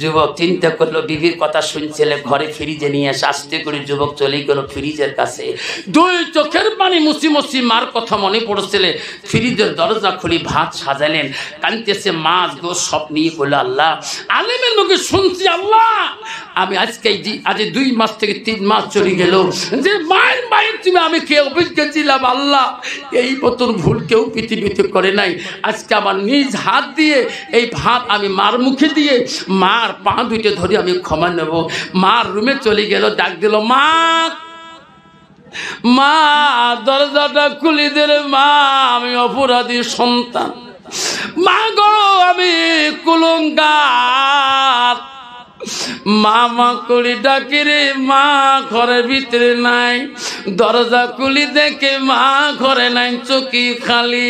যুবক চিন্তা করলো, বিবির কথা শুনছিলে, ঘরে ফ্রিজে নিয়ে এসে আস্তে করে যুবক চলে গেল ফ্রিজের কাছে, দুই চোখের পানি মুছি মুছি মার কথা মনে পড়েছিলে, ফ্রিজের দরজা খুলি ভাত সাজালেন, কানতেছে মাছ গো সব নিয়ে বললো আল্লাহ, আলেমের মুখে শুনছি আল্লাহ আমি আজকে আজ 2 মাস থেকে 3 মাস চলে গেল, যে মায়ের মায়ের তুমি আমি কে অভিজ্ঞ ছিলাম আল্লাহ, এই মতন ভুল কেউ পৃথিবীতে করে নাই। আজকে আমার নিজ হাত দিয়ে এই ভাত আমি মার মুখে দিয়ে মার পা দুইটা ধরে আমি ক্ষমা নেব। মার রুমে চলে গেল, ডাক দিল মা, মা দরজাটা খুলি দে রে মা, আমি অপরাধী সন্তান, মা গো আমি কুলঙ্গার, মামা করি ডাকি রে মা ঘরের ভিতরে নাই, দরজা খুলি দেখে মা ঘরে নাই, চকি খালি,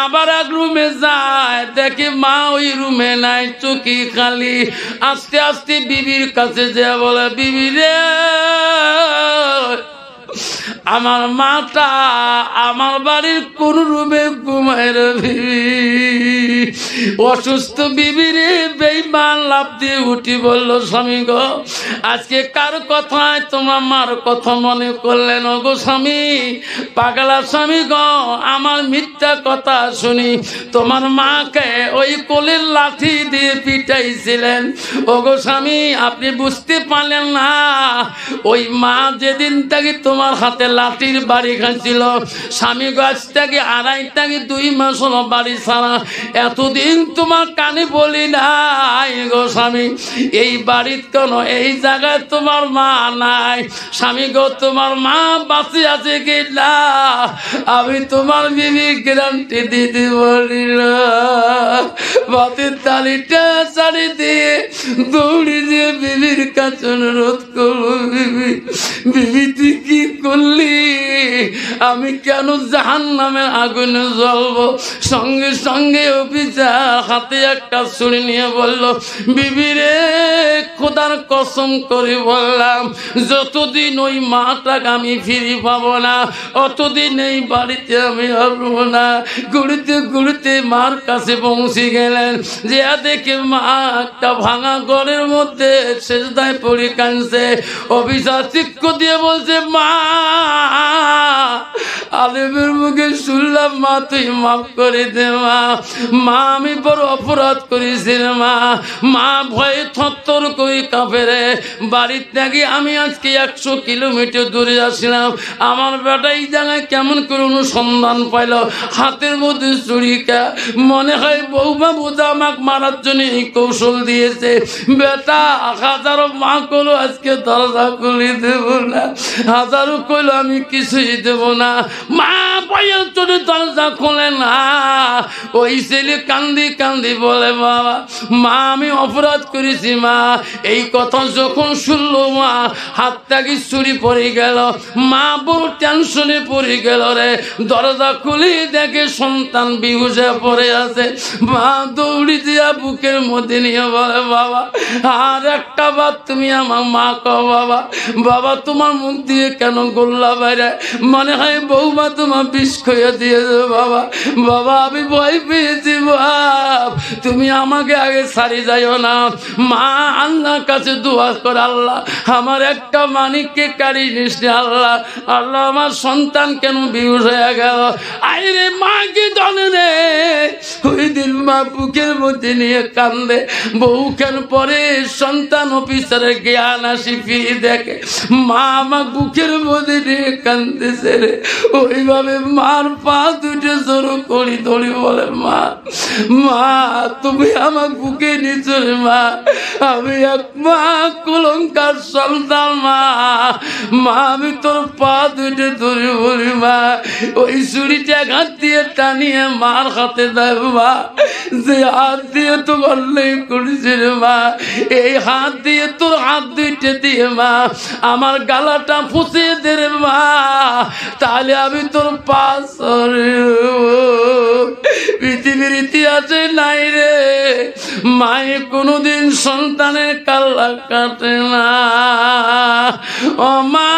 আবার এক রুমে যায় দেখে মা ওই রুমে নাই, চকি খালি। আস্তে আস্তে বিবির কাছে যা বলে, বিবি রে আমার মাটা আমার বাড়ির কোন রুমে ঘুমায় রে বিবি, অসুস্থ বিবি রে। বেঈমান লাফ দিয়ে উঠি বলল, স্বামী গো আজকে কার কথায় তোমার মার কথা মনে করলেন গো স্বামী, পাগলা স্বামী গো আমার মিথ্যা কথা শুনি তোমার মাকে ওই কোলের লাঠি দিয়ে পিটাইছিলেন, ও গো স্বামী আপনি বুঝতে পারলেন না, ওই মা যেদিন থেকে তোমার হাতে লাঠির বাড়ি খাচ্ছিল, স্বামী গাছ থেকে 2.5 থেকে 2 মাস হলো বাড়ি ছাড়া, এতদিন তোমার কানে বলি নাই গো স্বামী, এই বাড়ির কোন এই জায়গায় তোমার মা নাই, স্বামী গো তোমার মা বাঁচে আছে কি না আমি তোমার বিবি গ্যারান্টি দিতে বলি না। বাতের তালিটা ছাড়ি দিয়ে দৌড়ি দিয়ে বিবির কাছে অনুরোধ করবো, বিবি বিবি তুই কি করলি, আমি কেন জাহান্নামের আগুনে জ্বলবো। সঙ্গে সঙ্গে অফিসার হাতে একটা ছুরি নিয়ে বলল, বিবি রে খোদার কসম করে বললাম যতদিন ওই মাটাকে আমি ফিরে পাবো না অতদিন এই বাড়িতে আমি আসবো না। ঘুরতে ঘুরতে মার কাছে পৌঁছে গেল, গেলেন, যে দেখে মা একটা ভাঙা ঘরের মধ্যে সেজদায় পড়ে কাঁদছে। অফিসার চিক্কো দিয়ে বলছে, মা আলেমের মুখে শুনলাম মা তুই মাফ করে দে মা, মা আমি বড় অপরাধ করেছি মা, মা ভয়ে থরথর করে কাঁপে রে। বাড়ির থেকে আমি আজকে 100 কিলোমিটার দূরে আসলাম, আমার বেটা এই জায়গায় কেমন করে অনুসন্ধান পাইল, হাতের মধ্যে ছুরিকা, মনে হয় বৌমা বোঝা আমাকে মারার জন্য এই কৌশল দিয়েছে। বেটা হাজারো মা করলো আজকে দরজা খুলে দেব না, হাজারো কইলো আমি কিছুই দেব না, মা বইয়ের চলে দরজা খোলে না। ওই ছেলে কান্দি কান্দি বলে, বাবা মা আমি অপরাধ করেছি মা। এই কথা যখন শুনলো মা হাত থেকে ছুরি পড়ে গেল, মা বড় টেনশনে পড়ে গেল রে। দরজা খুলে দেখে সন্তান বিহুশে পড়ে আছে। মা দৌড়ি দিয়া বুকের মধ্যে নিয়ে বলে, বাবা আর একটা বার তুমি আমার মা কও বাবা, বাবা তোমার মুখ দিয়ে কেন গোল্লা বাইরে, মনে হয় বৌমা তোমার বিষ খেয়ে দিয়েছে বাবা, বাবা আমি ভয় পেয়েছি বাপ, তুমি আমাকে আগে ছাড়ি যাইও না। মা আল্লাহর কাছে দোয়া করে, আল্লাহ আমার একটা মানিককে কাড়ি নিস আল্লাহ, আল্লাহ আমার সন্তান কেন বিহুশ হয়ে গেল। আইরে মা কি জানে রে, ওই দিন মা বুকের মধ্যে নিয়ে কান্দে। বহুক্ষণ পরে সন্তান অফিসারের জ্ঞান আসি ফিরে দেখে মা আমার বুকের মধ্যে নিয়ে কান্দতেছে রে। ওইভাবে মার পা দুটো জোর করি ধরি বলে, মা মা তুমি আমার বুকে নিচো রে মা, আমি এক মা কলঙ্কার সন্তান মা, মা আমি তোর পা দুটো ধরে বলি মা। ওই ছুরিটা হাত দিয়ে টানিয়ে মার হাতে দেয় মা, যে হাত দিয়ে তো বললেই করেছে রে মা, এই হাত দিয়ে তোর হাত দুইটা দিয়ে মা আমার গালাটা ফুসে দে রে মা, তাহলে আমি তোর পাশ পৃথিবীর ইতিহাসে নাই রে মায়ে কোনোদিন সন্তানের কাল্লা কাটে না। ও মা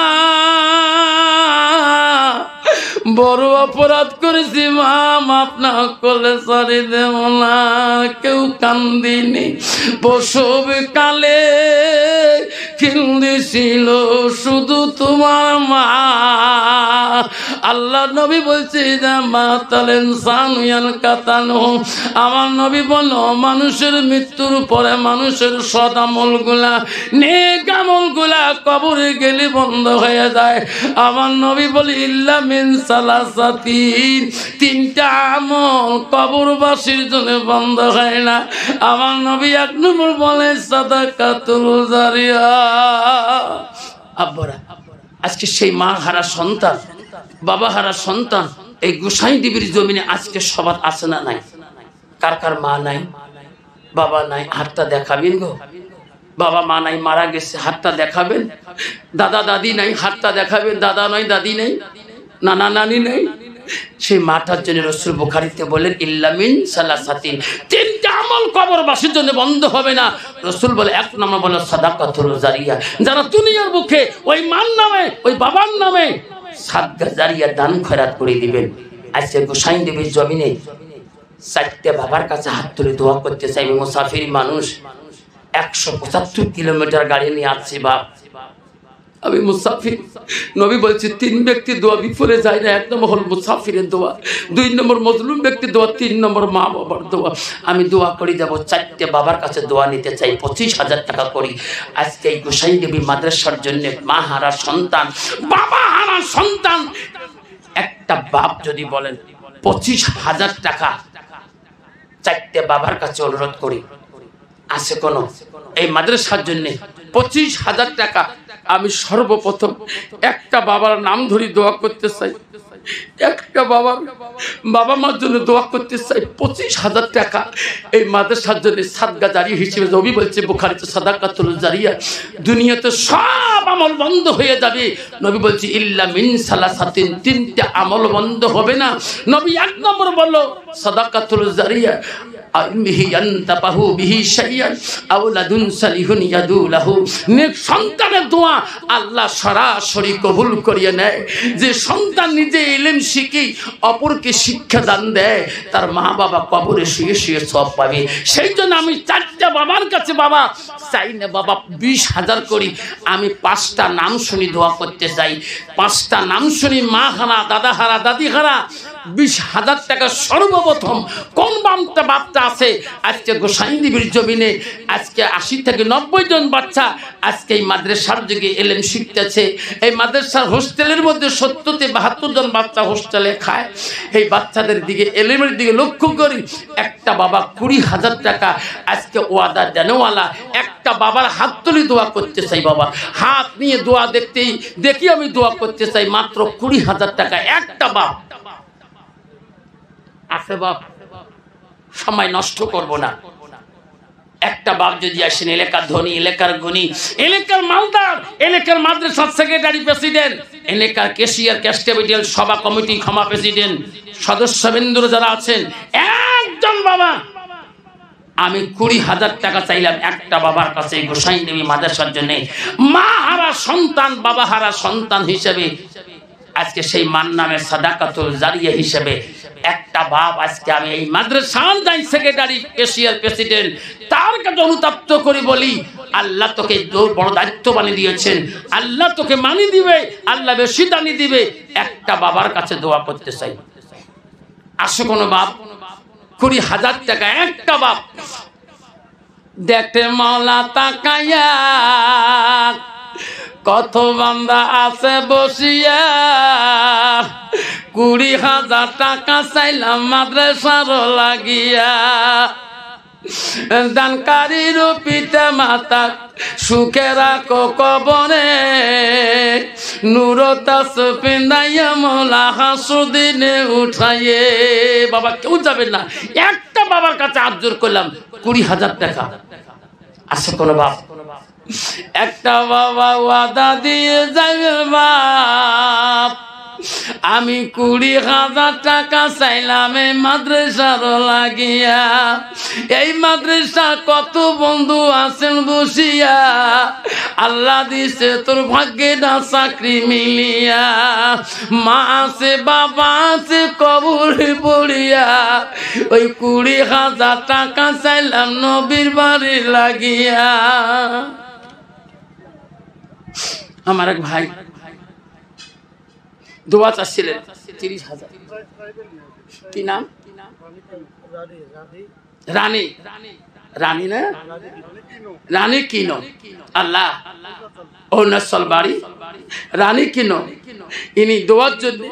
বড় অপরাধ করেছি মা, মাপ না করলে সরি দেব না। কেউ কান্দিনি প্রসব কালে, কান্দিছিল শুধু তোমার মা। আল্লাহ নবী বলছে আমার নবী বলল মানুষের মৃত্যুর পরে মানুষের সৎ আমল গুলা নেক আমল গুলা কবরে গেলে বন্ধ হয়ে যায়। আমার নবী বলে ইল্লা মিন সালাসাতিন, 3টা আমল কবরবাসীর জন্য বন্ধ হয় না। আমার নবী 1 নম্বর বলে সাদাকাতুল জারিয়া। আব্বারা আজকে সেই মা হারা সন্তান, বাবা হারা সন্তান এই গোসাইদিবির জমিনে আজকে সবার আছে না নাই? কার কার মা নাই, বাবা নাই, হাতটা দেখাবেন গো। বাবা মা নাই, মারা গেছে, হাতটা দেখাবেন। দাদা দাদি নাই, হাতটা দেখাবেন। দাদা নয়, দাদি নেই, নানা নানি নেই। সেই মাটার জন্য রাসূল বুখারীতে বলেন ইল্লা মিন সালাসাতিন, 3টা আমল কবরবাসীর জন্য বন্ধ হবে না। রাসূল বলে 1 নম্বর বলে সাদাকাতুল জারিয়া, যারা দুনিয়ার বুকে ওই মার নামে ওই বাবার নামে সাদকা জারিয়া দান খয়রাত করে দিবেন। আজকে গোসাইনদেবীর জমিনে 4টে বাবার কাছে হাত তুলে দোয়া করতে চাইবে। মুসাফির মানুষ 175 কিলোমিটার গাড়ি নিয়ে আসছে, বাপ আমি মুসাফির। নবী বলছে 3 ব্যক্তি দোয়া বিফলে যায় না। 1 নম্বর হল মুসাফিরের দোয়া, 2 নম্বর মজলুম ব্যক্তির দোয়া, 3 নম্বর মা বাবার দোয়া। আমি দোয়া করে যাব 4টে বাবার কাছে দোয়া নিতে চাই, 25,000 টাকা করি। আজকে এই গোসাইনদেবী মাদ্রাসার জন্য মা হারা সন্তান, বাবা হারা সন্তান, একটা বাপ যদি বলেন 25,000 টাকা 4টে বাবার কাছে অনুরোধ করি, আছে কোন এই মাদ্রাসার জন্য 25,000 টাকা। আমি সর্বপ্রথম একটা বাবার নাম ধরি দোয়া করতে চাই, একটা বাবা মার জন্য দোয়া করতে চাই। 25,000 টাকা এই মাদ্রাসার জন্য সাদকা জারি হিসেবে নবী বলছে বুখারীতে সাদাকাতুল জারিয়া। দুনিয়াতে সব আমল বন্ধ হয়ে যাবে, নবী বলছে ইল্লা মিন সালাসাতিন, 3টা আমল বন্ধ হবে না। নবী 1 নম্বর বলল সাদাকাতুল জারিয়া আলমিহি ইয়ানতাবাহু বিহি শাইয়ান আওলাদুন সালিহুন ইয়াদুলাহু। নেক সন্তানের দোয়া আল্লাহ সরাসরি কবুল করিয়ে নেয়। যে সন্তান নিজে ইলম শিখি অপরকে শিক্ষা দান দেয়, তার মা বাবা কবরে শুয়ে শুয়ে সওয়াব পাবে। সেই জন্য আমি 4টা বাবার কাছে বাবা চাই না বাবা 20,000 করি, আমি 5টা নাম শুনি দোয়া করতে চাই। 5টা নাম শুনি, মা হারা, দাদা হারা, দাদি হারা, 20,000 টাকা সর্বপ্রথম কোন বাপটা আছে আজকে গোসাইনদিবির জমিনে আজকে 80 থেকে 90 জন বাচ্চা আজকে এই মাদ্রাসার যুগে এলেম শিখতেছে। এই মাদ্রাসার হোস্টেলের মধ্যে 70 থেকে 72 জন বাচ্চা হোস্টেলে খায়। এই বাচ্চাদের দিকে এলেমের দিকে লক্ষ্য করি। একটা বাবা 20,000 টাকা আজকে ওয়াদা দেনওয়ালা একটা বাবার হাত তুলি দোয়া করতে চাই। বাবা হাত নিয়ে দোয়া দেখি আমি দোয়া করতে চাই। মাত্র 20,000 টাকা একটা বাপ আছে। বাপ সময় নষ্ট করব না। একটা বাপ যদি আসেন, এলাকার ধনী, এলাকার গুণী, এলাকার মালদার, এলাকার মাদ্রাসার সেক্রেটারি প্রেসিডেন্ট, এলাকার ক্যাশিয়ার, ক্যাশ ক্যাপিটাল সভা কমিটি ক্ষমা প্রেসিডেন্ট, সদস্যবৃন্দ যারা আছেন, একজন বাবা আমি 20,000 টাকা চাইলাম একটা বাবার কাছে গোসাইনদিবি মাদ্রাসার জন্য। মা হারা সন্তান, বাবা হারা সন্তান হিসেবে আজকে সেই মান নামের সাদাকাতুল জারিয়া হিসেবে একটা বাপ আজকে আমি এই মাদ্রাসার যাই সেক্রেটারি, ক্যাশিয়ার, প্রেসিডেন্ট, তার কাছে অনুতপ্ত করে বলি, আল্লাহ তোকে বড় দায়িত্ব বানিয়ে দিয়েছেন, আল্লাহ তোকে মানি দিবে, আল্লাহ বেশি দানি দিবে। একটা বাবার কাছে দোয়া করতে চাই। আসো কোন বাপ 20,000 টাকা একটা বাপ দেখতে মাওলা তাকায়া কত বান্দা আছে বসিয়া, 20,000 টাকা চাইলাম মাদ্রাসার লাগিয়া। দানকারীর পিতা মাতা সুখে রাখো কবরে, নুরতাস পিন্দাইয়া মোলা হাসুদিনে উঠাইয়ে। বাবা কেউ যাবেন না, একটা বাবার কাছে আবজোর করলাম 20,000 টাকা। আছে কোন বাপ? একটা বাবা ওয়াদা দিয়ে যাবে বাপ আমি 20,000 টাকা চাইলাম এই মাদ্রাসার লাগিয়া। এই মাদ্রাসা কত বন্ধু আছেন বসিয়া, আল্লাহ দিছে তোর ভাগ্যে না চাকরি মিলিয়া। মা আছে বাবা আছে কবরে পড়িয়া, ওই 20,000 টাকা চাইলাম নবীর বাড়ি লাগিয়া। আমার এক ভাই দোয়া চাচ্ছিলেন 30,000। কি নাম? রানী। রানী না, রানী কিনো। আল্লাহ অরুণাচল বাড়ি, রানী কিনো। ইনি দোয়ার জন্য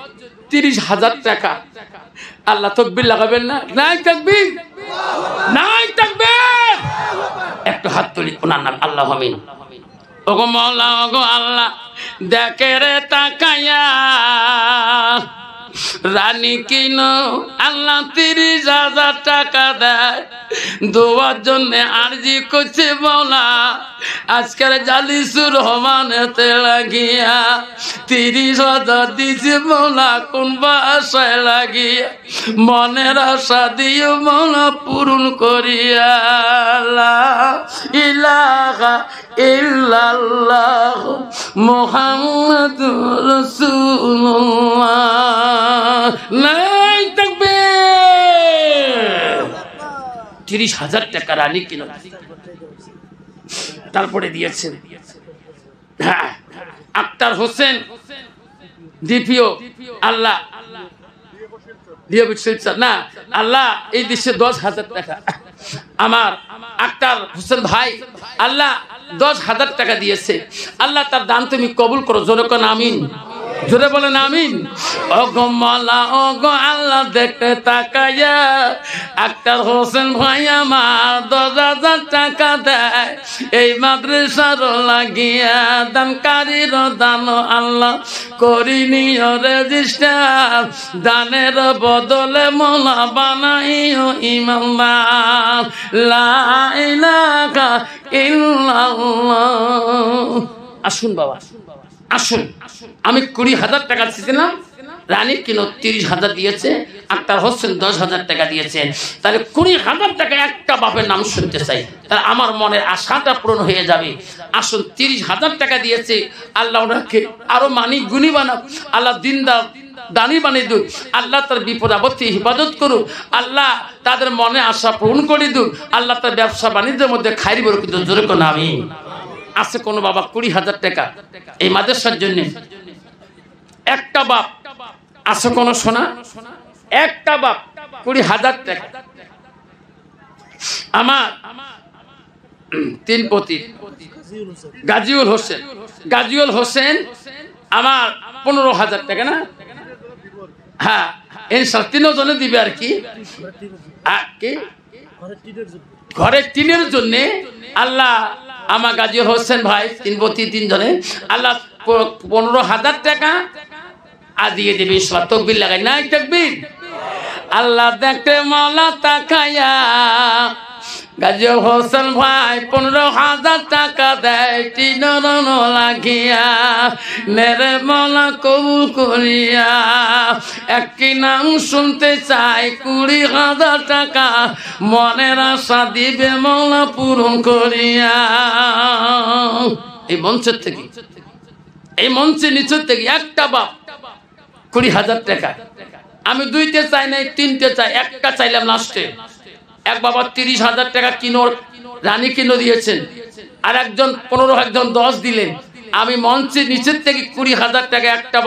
30,000 টাকা। আল্লাহ তাকবীর লাগাবেন না? নাই তাকবীর, নাই তাকবীর। একটু হাত তুলি ওনার নাম। আল্লাহ আমিন। ওগো মওলা, ওগো আল্লাহ, দেখে রে তাকায়া রানী কিনো। আল্লাহ 30,000 টাকা দেয় দোয়ার জন্য আরজি করছে মওলা। আজকের জালিসুর রহমানেতে লাগিয়া 30,000 দিছে মওলা, কোন বাসায় লাগিয়া মনের আশা দিও মওলা পূরণ করিয়া। লা ইলাহা ইল্লাল্লাহ মুহাম্মাদুর রাসূলুল্লাহ। নাই তাকবীর। 30,000 টাকা রানী কিনো। তারপরে দিয়েছেন হ্যাঁ আক্তার হোসেন ডিপিও। আল্লাহ না, আল্লাহ এই দেশে 10,000 টাকা। আমার আক্তার হোসেন ভাই আল্লাহ 10,000 টাকা দিয়েছে। আল্লাহ তার দান তুমি কবুল করো। জোরে কোন আমিন, জোরে বলেন আমিন। ওগো মাওলা, ওগো আল্লাহ, দেখতে তাকায়া আক্তার হোসেন ভাই আমার 10,000 টাকা দেয় এই মাদ্রাসার লাগিয়া। দানকারীর দান আল্লাহ করিনি রেজিস্টার, দানের বদলে মোলা বানাইও ইমানদার। লা ইলাহা ইল্লাল্লাহ। আসুন বাবা আসুন। আমি 20,000 টাকা দিয়েছিলাম, রানী কিনো 30,000 দিয়েছে, আক্তার হোসেন 10,000 টাকা দিয়েছে। তাহলে 20,000 টাকা একটা বাপের নাম শুনতে চাই, তাহলে আমার মনের আশাটা পূরণ হয়ে যাবে। আসুন 30,000 টাকা দিয়েছে, আল্লাহ ওনাকে আরো মানি গুণী বানাক, আল্লাহ দিনদার দানি বানিয়ে দুক, আল্লাহ তার বিপদ আপত্তি হিফাজত করুক, আল্লাহ তাদের মনে আশা পূরণ করে দুক, আল্লাহ তার ব্যবসা বাণিজ্যের মধ্যে খাইরি বরকত জোরে কোন আমি। আছে কোন বাবা 20,000 টাকা এই মাদ্রাসার জন্য? একটা বাপ আছে কোন সোনা? একটা বাপ 20,000 টাকা। আমার 3 পতি গাজীউল হোসেন, গাজীউল হোসেন আমার 15,000 টাকা না? হ্যাঁ ইনশাআল্লাহ 3 জনে দিবে আর কি, ঘরের টিনের জন্য। আল্লাহ আমার গাজীউল হোসেন ভাই 3 পতি 3 জনে আল্লাহ 15,000 টাকা আর দিয়ে দেবে ইনশাআল্লাহ। তাকবীর লাগাই না, তাকবীর। আল্লাহ দেখতে মাওলা তাকায়া গাজীউল হোসেন ভাই 15,000 টাকা দেয় টিনের লাগিয়া, মেরে মাওলা কবুল করিয়া। একটি নাম শুনতে চাই 20,000 টাকা, মনের আশা দিবে মাওলা পূরণ করিয়া। এই মঞ্চের থেকে, এই মঞ্চের নিচের থেকে একটা বাপ 20,000 টাকা। আমি 2টে চাই নাই, 3টে চাই, একটা চাইলাম লাস্টে। এক বাবা 30,000 টাকা কিনোর রানী কিনো দিয়েছেন, আর একজন 15, একজন 10 দিলেন। আমি মঞ্চের নিচের থেকে 20,000 টাকা একটা